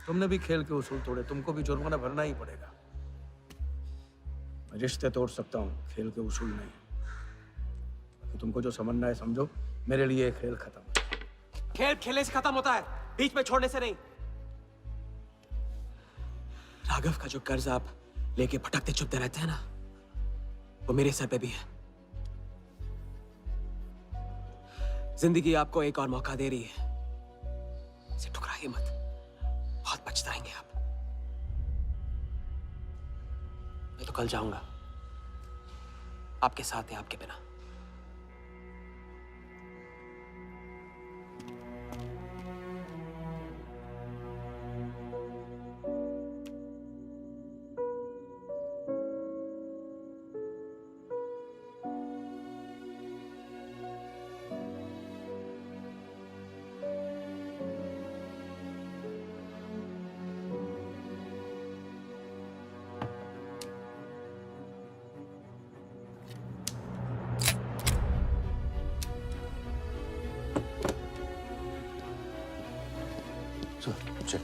तुमने भी खेल के उसूल तोड़े, तुमको भी जुर्माना भरना ही पड़ेगा। मैं रिश्ते तोड़ सकता हूँ, खेल के उसूल नहीं। तो तुमको जो समझना है समझो, मेरे लिए ये खेल खत्म। खेल खेलने से खत्म होता है, बीच में छोड़ने से नहीं। राघव का जो कर्ज आप लेके भटकते चुपते रहते हैं ना, वो मेरे सर पे भी है। जिंदगी आपको एक और मौका दे रही है, इसे ठुकराइए मत, बहुत पछताएंगे आप। मैं तो कल जाऊंगा, आपके साथ है, आपके बिना। Sir check.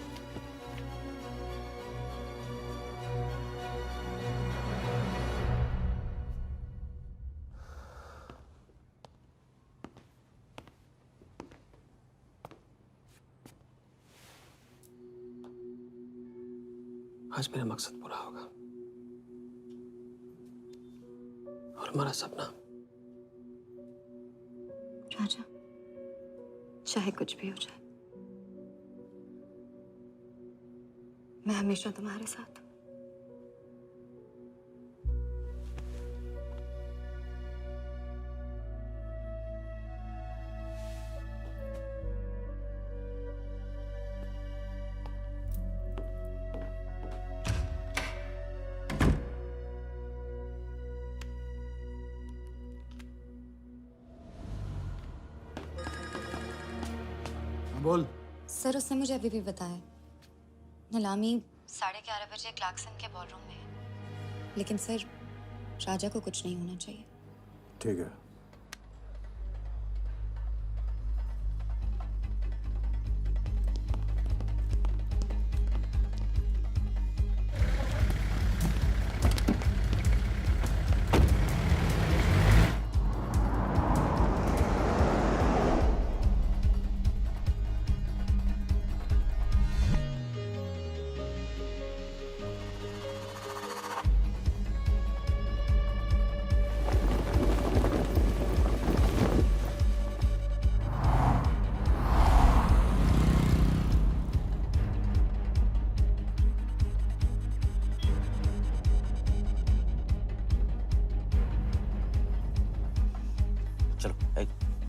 आज मेरा मकसद पूरा होगा और हमारा सपना। राजा, चाहे कुछ भी हो जाए, मैं हमेशा तुम्हारे साथ हूं। बोल। सर, उसने मुझे अभी भी बताया नीलामी 11:30 बजे क्लार्कसन के बॉलरूम में है। लेकिन सर, राजा को कुछ नहीं होना चाहिए। ठीक है।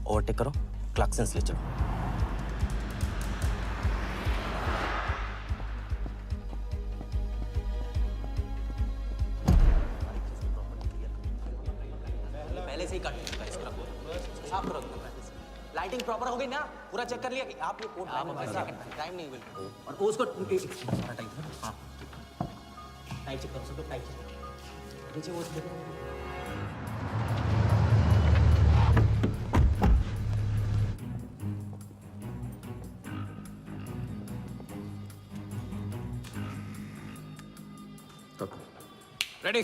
ओवरटेक करो, क्लार्कसन ले चलो। पहले से ही कट चुका है, इसको रखो, साफ करो। लाइटिंग प्रॉपर हो गई ना? पूरा चेक कर लिया कि आप ये कोड टाइम नहीं बिल्कुल। और उसको सारा टाइम, हाँ टाइम चेक करो, सब टाइम चेक नीचे वो देखो। रेडी?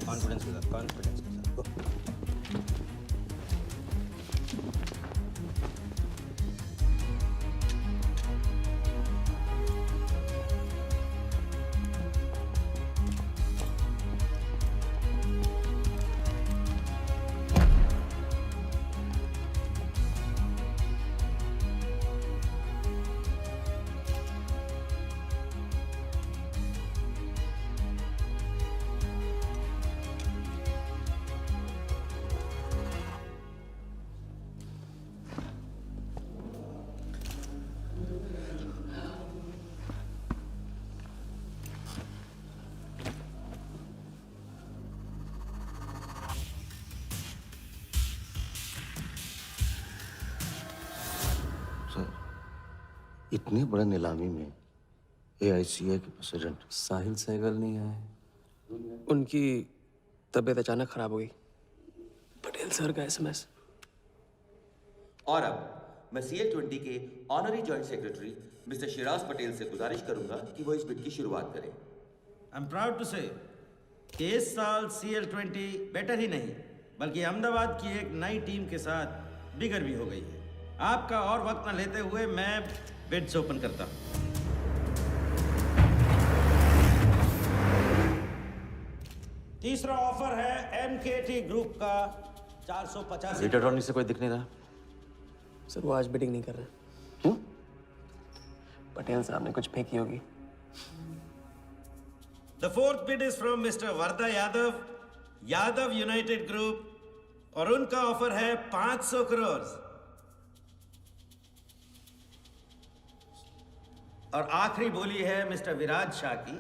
कॉन्फिडेंस के साथ, कॉन्फिडेंस के साथ। इतनी बड़े नीलामी में AICA के प्रेसिडेंट साहिल सहगल नहीं आए। उनकी तबीयत अचानक खराब हो गई। पटेल सर का SMS। और अब मैं CL20 के honorary joint secretary mister Shiraz Patel से गुजारिश करूंगा कि वो इस बिड की शुरुआत करें। आई एम प्राउड टू से कि इस साल CL20 बेटर ही नहीं बल्कि अहमदाबाद की एक नई टीम के साथ बिगर भी हो गई है। आपका और वक्त न लेते हुए मैं बिड्स ओपन करता हूं। तीसरा ऑफर है MKT ग्रुप का 450। रीड अटॉर्नी से कोई दिख नहीं रहा। सर, वो आज बिडिंग नहीं कर रहे। क्यों? पटेल साहब ने कुछ फेंकी होगी। The fourth bid is from Mr. Varda Yadav, Yadav United group, और उनका ऑफर है 500 करोड़। और आखिरी बोली है मिस्टर विराज शाह की।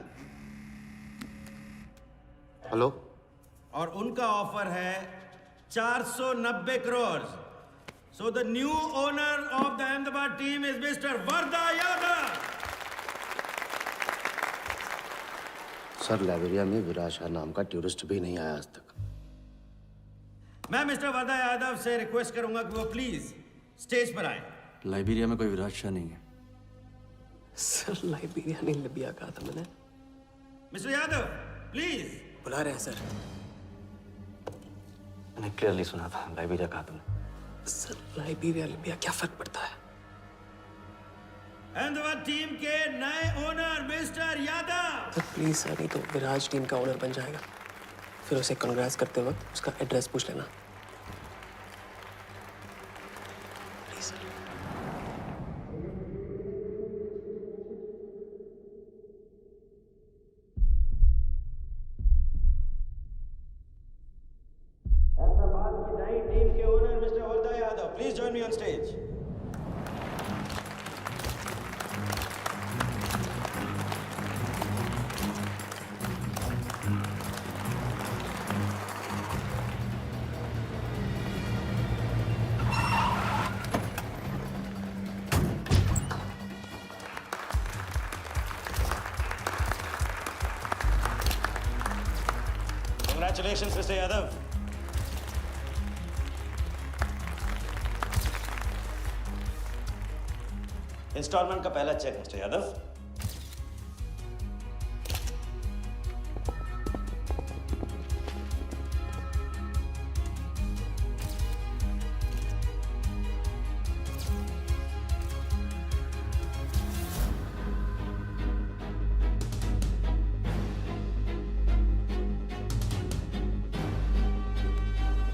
हेलो। और उनका ऑफर है 490 crore. So the new owner of the Ahmedabad team is mister Varda Yadav. Sir, Liberia में विराज शाह नाम का टूरिस्ट भी नहीं आया आज तक। मैं मिस्टर वर्दा यादव से रिक्वेस्ट करूंगा कि वो प्लीज स्टेज पर आए। लाइबेरिया में कोई विराट शाह नहीं है। सर लाइबेरिया नहीं लिबिया कहा था मैंने। Mister Yadav please. बुला रहे हैं सर। मैंने क्लियरली सुना था लाइबेरिया कहा तुमने। सर लाइबेरिया लिबिया क्या फर्क पड़ता है? अहमदाबाद टीम के नए owner mister Yadav. Sir please sir, नहीं तो विराज टीम का ओनर बन जाएगा। फिर उसे कांग्रेस करते वक्त उसका एड्रेस पूछ लेना। Please sir. अहमदाबाद की नई टीम के owner mister Varda Yadav, please join me on stage. Congratulations, Mr. Yadav. Installment का पहला चेक मिस्टर यादव।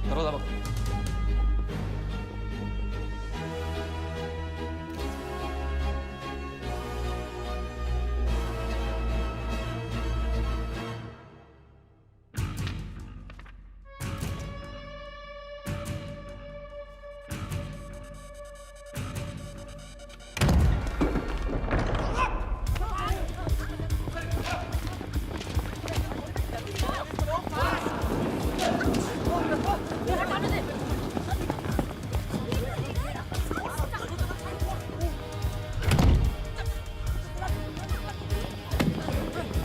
करो दबा।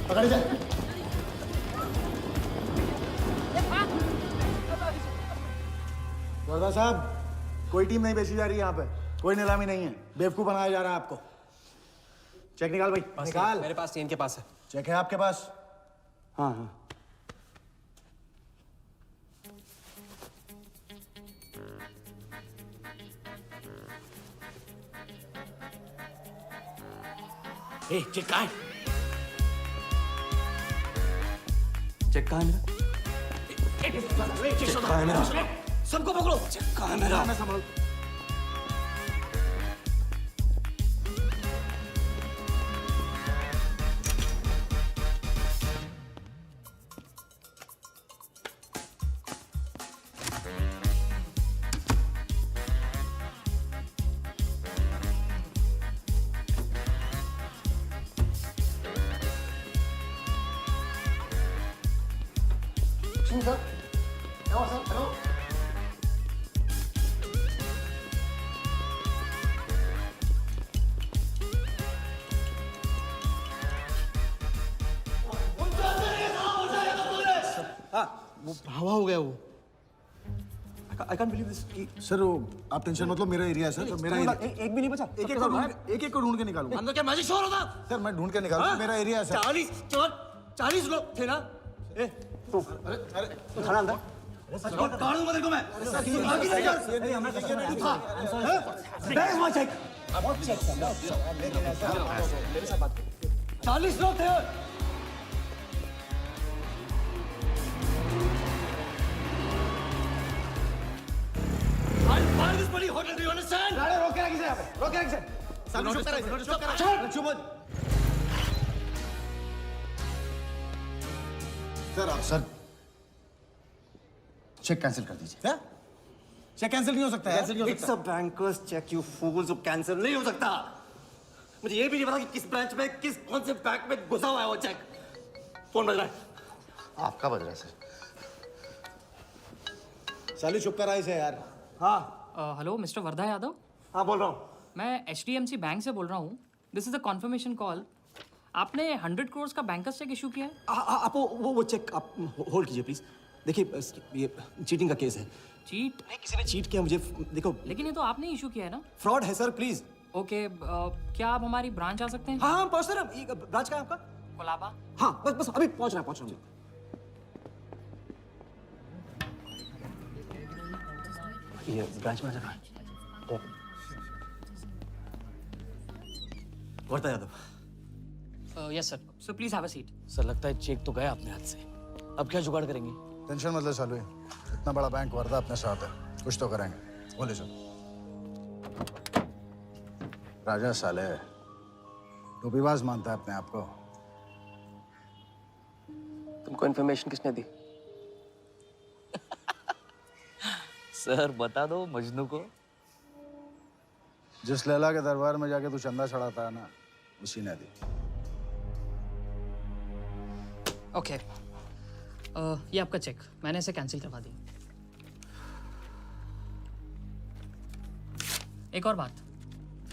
पकड़ जा। वर्दा साहब, कोई टीम नहीं बेची जा रही यहाँ पे। कोई नीलामी नहीं है। बेवकूफ बनाया जा रहा है आपको। चेक निकाल भाई, निकाल। मेरे पास इनके पास है। चेक है आपके पास? हाँ हाँ। चेक कहाँ है? चेक कहाँ है मेरा? चेक कहाँ है मेरा? सबको पकड़ो। चेक कहाँ है मेरा? मैं संभाल। वो हवा हो गया वो। I can't believe this. Sir वो आप टेंशन मत लो, मेरा एरिया है सर। मेरा एरिया। एक भी नहीं बचा। एक को ढूंढ के निकालूंगा। अंदर क्या मैजिक शो हो रहा था? सर मैं ढूंढ के निकालूंगा। मेरा एरिया है सर। 40 लोग थे ना? अरे खाना अंदर। काट दूंगा तेरे को मैं। बैग वहाँ चेक। 40 लोग थे। Why this bloody hotel? Do you understand? रोक के रखिए यहाँ पे। रोक के रखिए। चुप करा। चुप। सर चेक कैंसिल कर दीजिए। क्या? चेक कैंसिल नहीं हो सकता है। It's a banker's check, you fools. Cancel नहीं हो सकता। मुझे ये भी नहीं पता कि किस ब्रांच में कौन से बैंक में घुसा हुआ है वो चेक। फोन बज रहा है। आपका बज रहा है सर। साली चुप कर इसे यार। हाँ हेलो मिस्टर वर्धा यादव। हाँ बोल रहा हूँ। मैं HDMC बैंक से बोल रहा हूँ। This is a confirmation call. आपने 100 करोड़ का बैंकर्स चेक इशू किया है? आप वो चेक आप होल्ड कीजिए प्लीज। देखिए ये चीटिंग का केस है। चीट? नहीं, किसी ने चीट किया मुझे। देखो, लेकिन ये तो आपने इशू किया है ना। फ्रॉड है सर, प्लीज। ओके, क्या आप हमारी ब्रांच आ सकते हैं? हाँ पहुंच रहे हैं। ब्रांच का है आपका? कोलाबा। हाँ बस अभी पहुंच रहा हूँ। ये ब्रांच में जगह है। Varta Yadav. Yes sir. So please have a seat. Sir लगता है चेक तो गया अपने हाथ से, अब क्या जुगाड़ करेंगे? टेंशन मत ले सालू, इतना बड़ा बैंक वर्दा अपने साथ है, कुछ तो करेंगे। बोले सर। राजा साले टोपीबाज मानता है अपने आप को। तुमको इन्फॉर्मेशन किसने दी? सर बता दो मजनू को। जिस लैला के दरबार में जाके तू चंदा चढ़ाता है ना, उसी ने दी। ओके, ये आपका चेक, मैंने इसे कैंसिल करवा दिया। एक और बात,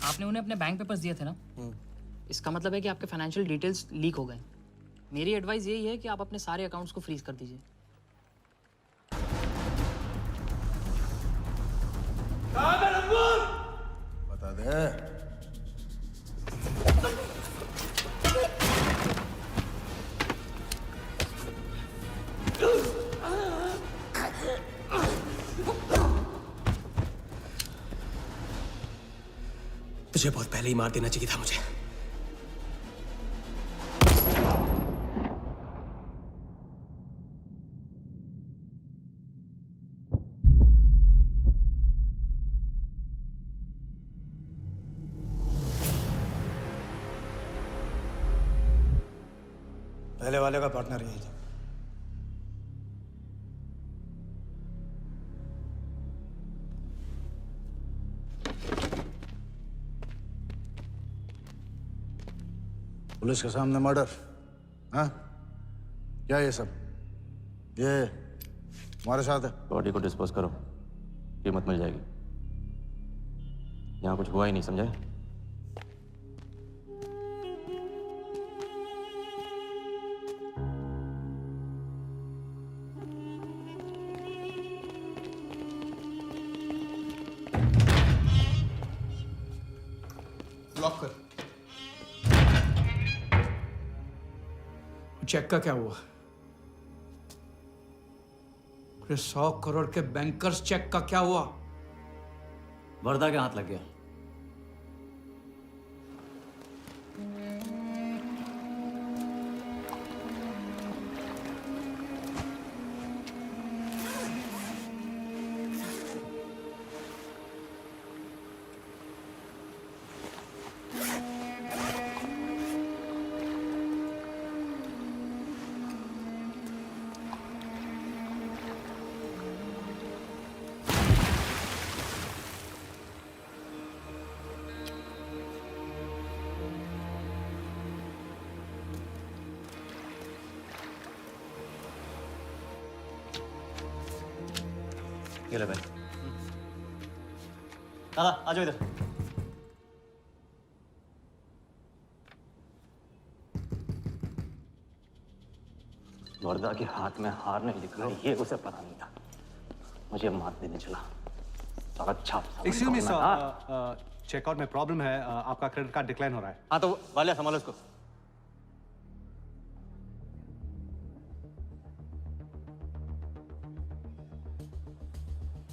आपने उन्हें अपने बैंक पेपर्स दिए थे ना, इसका मतलब है कि आपके फाइनेंशियल डिटेल्स लीक हो गए। मेरी एडवाइस यही है कि आप अपने सारे अकाउंट्स को फ्रीज कर दीजिए। बता दे। तुझे बहुत पहले ही मार देना चाहिए था मुझे। पहले वाले का पार्टनर यही था। पुलिस के सामने मर्डर? हाँ, क्या ये सब? ये हमारे साथ है। बॉडी को डिस्पोज करो, कीमत मिल जाएगी। यहाँ कुछ हुआ ही नहीं, समझे? लॉक कर। चेक का क्या हुआ? 100 करोड़ के बैंकर्स चेक का क्या हुआ? वर्दा के हाथ लग गया। ये ले भाई। दादा आ जाओ इधर। वर्दा के हाथ में हार नहीं दिखा, ये उसे पता नहीं था। मुझे मार देने चला। अच्छा। एक्सक्यूज मी सर, चेकआउट में प्रॉब्लम है, आपका क्रेडिट कार्ड डिक्लाइन हो रहा है। हाँ तो वाले संभालो इसको।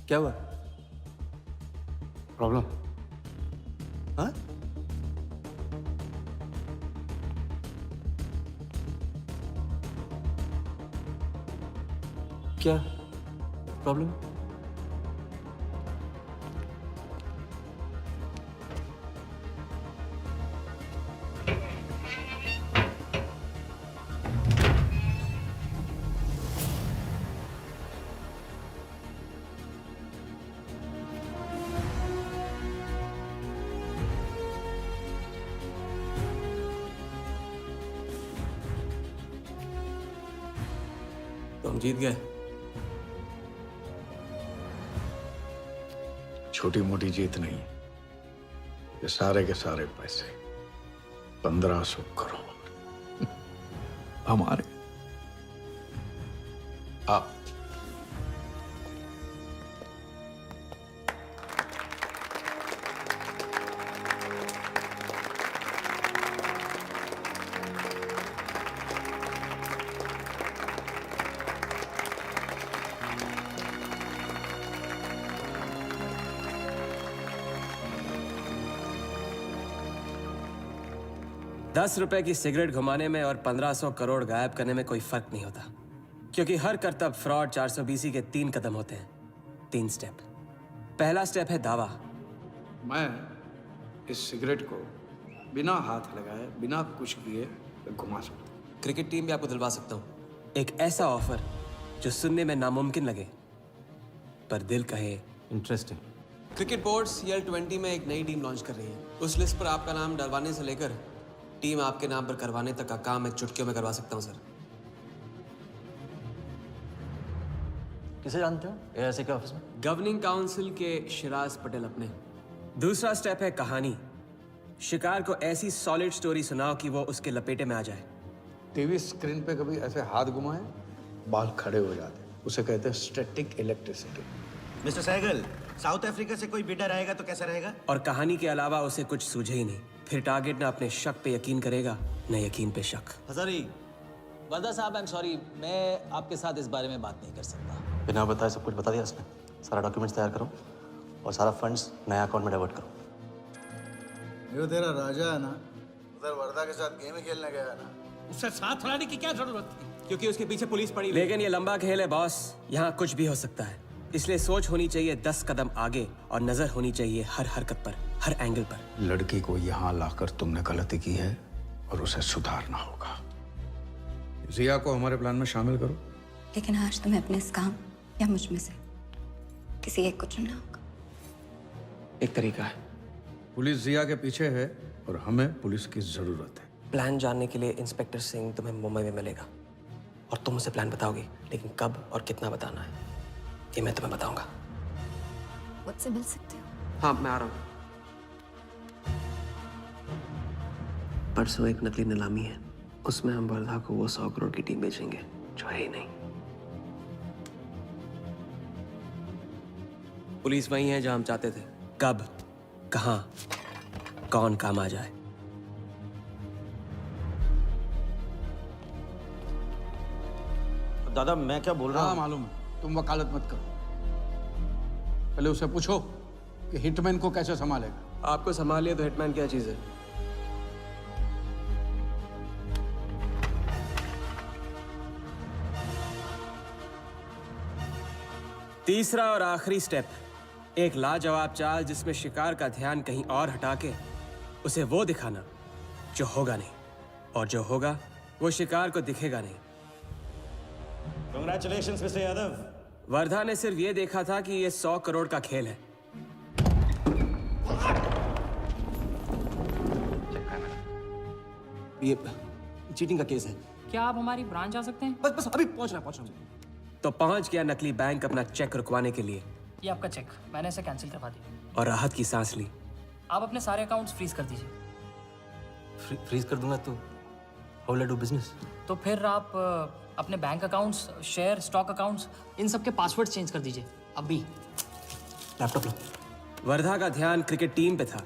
क्या हुआ? प्रॉब्लम? हाँ? क्या प्रॉब्लम? तो हम जीत गए। छोटी मोटी जीत नहीं, ये सारे के सारे पैसे 1500 करोड़ हमारे। आप ₹10 की सिगरेट घुमाने में और 1500 करोड़ गायब करने में कोई फर्क नहीं होता, क्योंकि हर करतब फ्रॉड 420 के 3 कदम होते हैं, 3 स्टेप। पहला स्टेप है दावा। मैं इस सिगरेट को बिना हाथ लगाए, बिना कुछ किए घुमा सकता हूँ। क्रिकेट टीम भी आपको दिलवा सकता हूँ, एक ऐसा ऑफर जो सुनने में नामुमकिन लगे पर दिल कहे इंटरेस्टिंग। क्रिकेट बोर्ड CL20 में एक नई टीम लॉन्च कर रही है। उस लिस्ट पर आपका नाम डलवाने से लेकर टीम आपके नाम पर करवाने तक का काम मैं चुटकियों में करवा सकता हूँ सर। किसे जानते हो AIC के ऑफिस में? गवर्निंग काउंसिल के शिराज पटेल अपने। दूसरा स्टेप है कहानी। शिकार को ऐसी सॉलिड स्टोरी सुनाओ कि वो उसके लपेटे में आ जाए। टीवी स्क्रीन पे कभी ऐसे हाथ घुमाए, बाल खड़े हो जाते, उसे कहते हैं static electricity. Mister Sehgal, South Africa से कोई बिडर आएगा तो कैसा रहेगा? और कहानी के अलावा उसे कुछ सूझे ही नहीं, फिर टारगेट ना अपने शक पे यकीन करेगा, न यकीन पे शक। हजारी, वर्दा साहब, आई एम सॉरी, मैं आपके साथ इस बारे में बात नहीं कर सकता। बिना बताए सब कुछ बता दिया उसने। सारा डॉक्यूमेंट्स तैयार करो और सारा फंड्स नया अकाउंट में डाइवर्ट करो। जो तेरा राजा है ना, उधर वर्दा के साथ गेम ही खेलने गया है ना। उससे साथ लाने की क्या जरूरत थी? क्योंकि उसके पीछे पुलिस पड़ी हुई है। लेकिन ये लंबा खेल है बॉस, यहाँ कुछ भी हो सकता है। इसलिए सोच होनी चाहिए 10 कदम आगे और नजर होनी चाहिए हर हरकत पर, हर एंगल पर। लड़की को यहाँ लाकर तुमने गलती की है और उसे सुधारना होगा। जिया को हमारे प्लान में शामिल करो। लेकिन आज तुम्हें अपने इस काम या मुझ में से किसी एक को चुनना होगा। एक तरीका है। पुलिस जिया के पीछे है और हमें पुलिस की जरूरत है। प्लान जानने के लिए इंस्पेक्टर सिंह तुम्हें मुंबई में मिलेगा और तुम उसे प्लान बताओगी, लेकिन कब और कितना बताना है ये मैं तुम्हें बताऊंगा। मुझसे मिल सकते हो? हाँ, मैं आ रहा हूँ। परसों एक नकली नीलामी है, उसमें हम वर्धा को वो 100 करोड़ की टीम बेचेंगे जो है ही नहीं। पुलिस वही है जहां हम चाहते थे। कब, कहां, कौन काम आ जाए। दादा, मैं क्या बोल रहा हाँ हूँ? मालूम है, तुम वकालत मत करो। पहले उसे पूछो कि हिटमैन को कैसे संभालेगा। आपको संभाल लिया तो हिटमैन क्या चीज है? तीसरा और आखिरी स्टेप, एक लाजवाब चाल जिसमें शिकार का ध्यान कहीं और हटा के उसे वो दिखाना जो होगा नहीं, और जो होगा वो शिकार को दिखेगा नहीं। Congratulations, mister Yadav. वर्धा ने सिर्फ ये देखा था कि ये 100 करोड़ का खेल है। ये चीटिंग का केस है। क्या आप हमारी ब्रांच आ सकते हैं? बस अभी पहुंच रहा तो पहुंच गया नकली बैंक अपना चेक रुकवाने के लिए। ये आपका चेक, मैंने इसे कैंसिल करवा दिया। और राहत की सांस ली। आप अपने सारे अकाउंट्स फ्रीज कर दीजिए। फ्रीज कर दूंगा तो how will I do business? तो फिर आप अपने bank accounts, share, stock accounts, इन सब के पासवर्ड चेंज कर दीजिए अभी। लैपटॉप लो। वर्धा का ध्यान क्रिकेट टीम पे था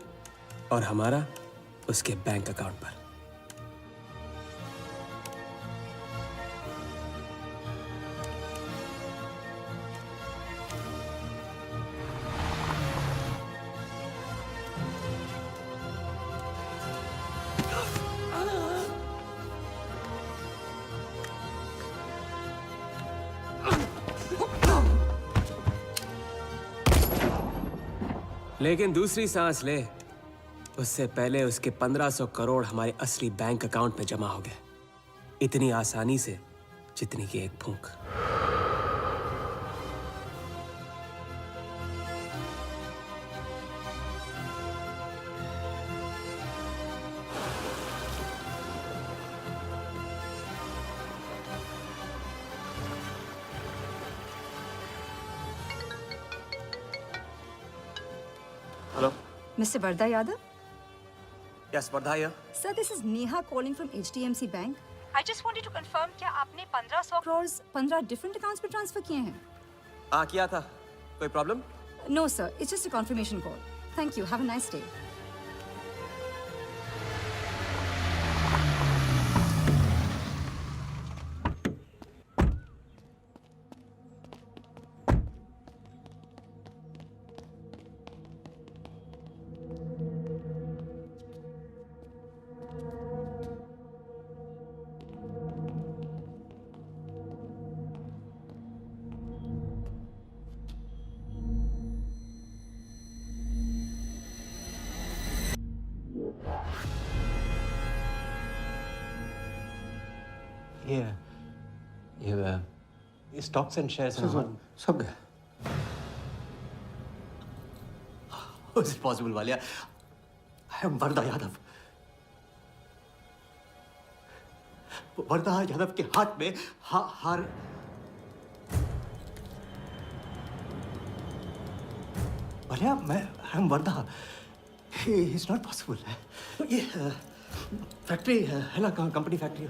और हमारा उसके बैंक अकाउंट पर। लेकिन दूसरी सांस ले, उससे पहले उसके 1500 करोड़ हमारे असली बैंक अकाउंट में जमा हो गए, इतनी आसानी से जितनी कि एक फूंक। Hello. Mr. Varda Yadav? Yes, Varda here. Sir, this is Neha calling from HDMC Bank. I just wanted to confirm क्या आपने 1500 crores 15 different accounts पे ट्रांसफर किए हैं? किया था। कोई problem? No, sir. It's just a confirmation call. Thank you. Have a nice day. ये stocks and shares सब गया। How is it possible, Walia? I am वरदा यादव। वरदा यादव के हाथ में हार। Walia, I am Varada. It's not possible। ये फैक्ट्री है ना, कंपनी फैक्ट्री।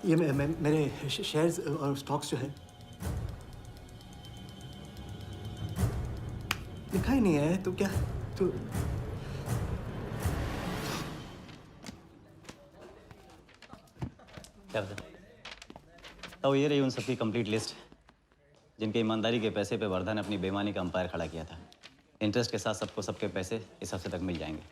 ये मेरे शेयर्स और स्टॉक्स जो है लिखा ही नहीं है। तो क्या तू क्या बता? तो ये रही उन सबकी कंप्लीट लिस्ट जिनके ईमानदारी के पैसे पे वर्धा ने अपनी बेईमानी का अंपायर खड़ा किया था। इंटरेस्ट के साथ सबको सबके पैसे इस हफ्ते तक मिल जाएंगे।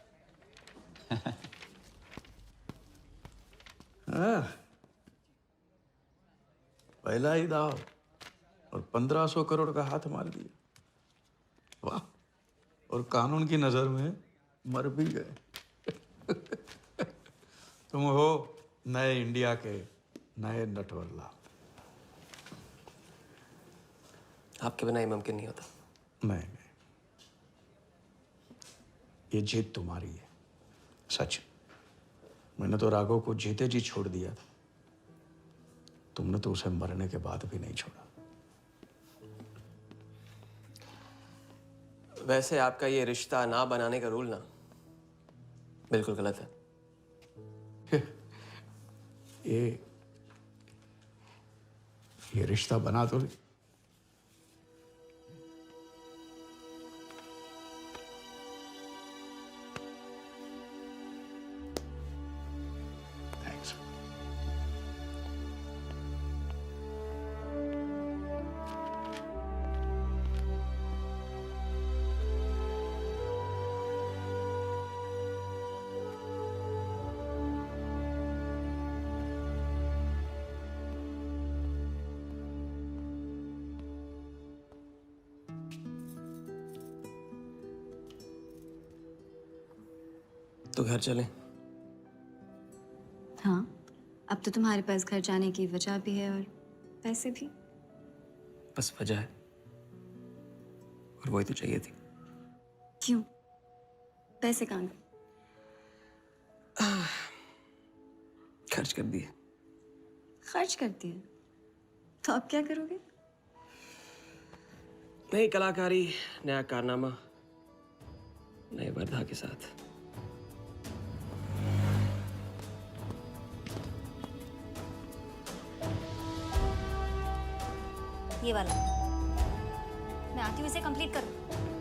पहला ही दाव और 1500 करोड़ का हाथ मार दिया। वाह, और कानून की नजर में मर भी गए। तुम हो नए इंडिया के नए नटवरलाल। आपके बिना ये मुमकिन नहीं होता। नहीं, ये जीत तुम्हारी है। सच, मैंने तो राघव को जीते जी छोड़ दिया था। तुमने तो उसे मरने के बाद भी नहीं छोड़ा। वैसे आपका ये रिश्ता ना बनाने का रूल ना बिल्कुल गलत है। ये रिश्ता बना तो थैंक्स। तो घर चलें? हाँ, अब तो तुम्हारे पास घर जाने की वजह भी है और पैसे भी। बस वजह है और वही तो चाहिए थी। क्यों? पैसे कहाँ गए? खर्च कर दिए। खर्च कर दिए? तो अब क्या करोगे? नई कलाकारी, नया कारनामा, नए वर्धा के साथ। ये वाला मैं आती हूँ, इसे कंप्लीट करो।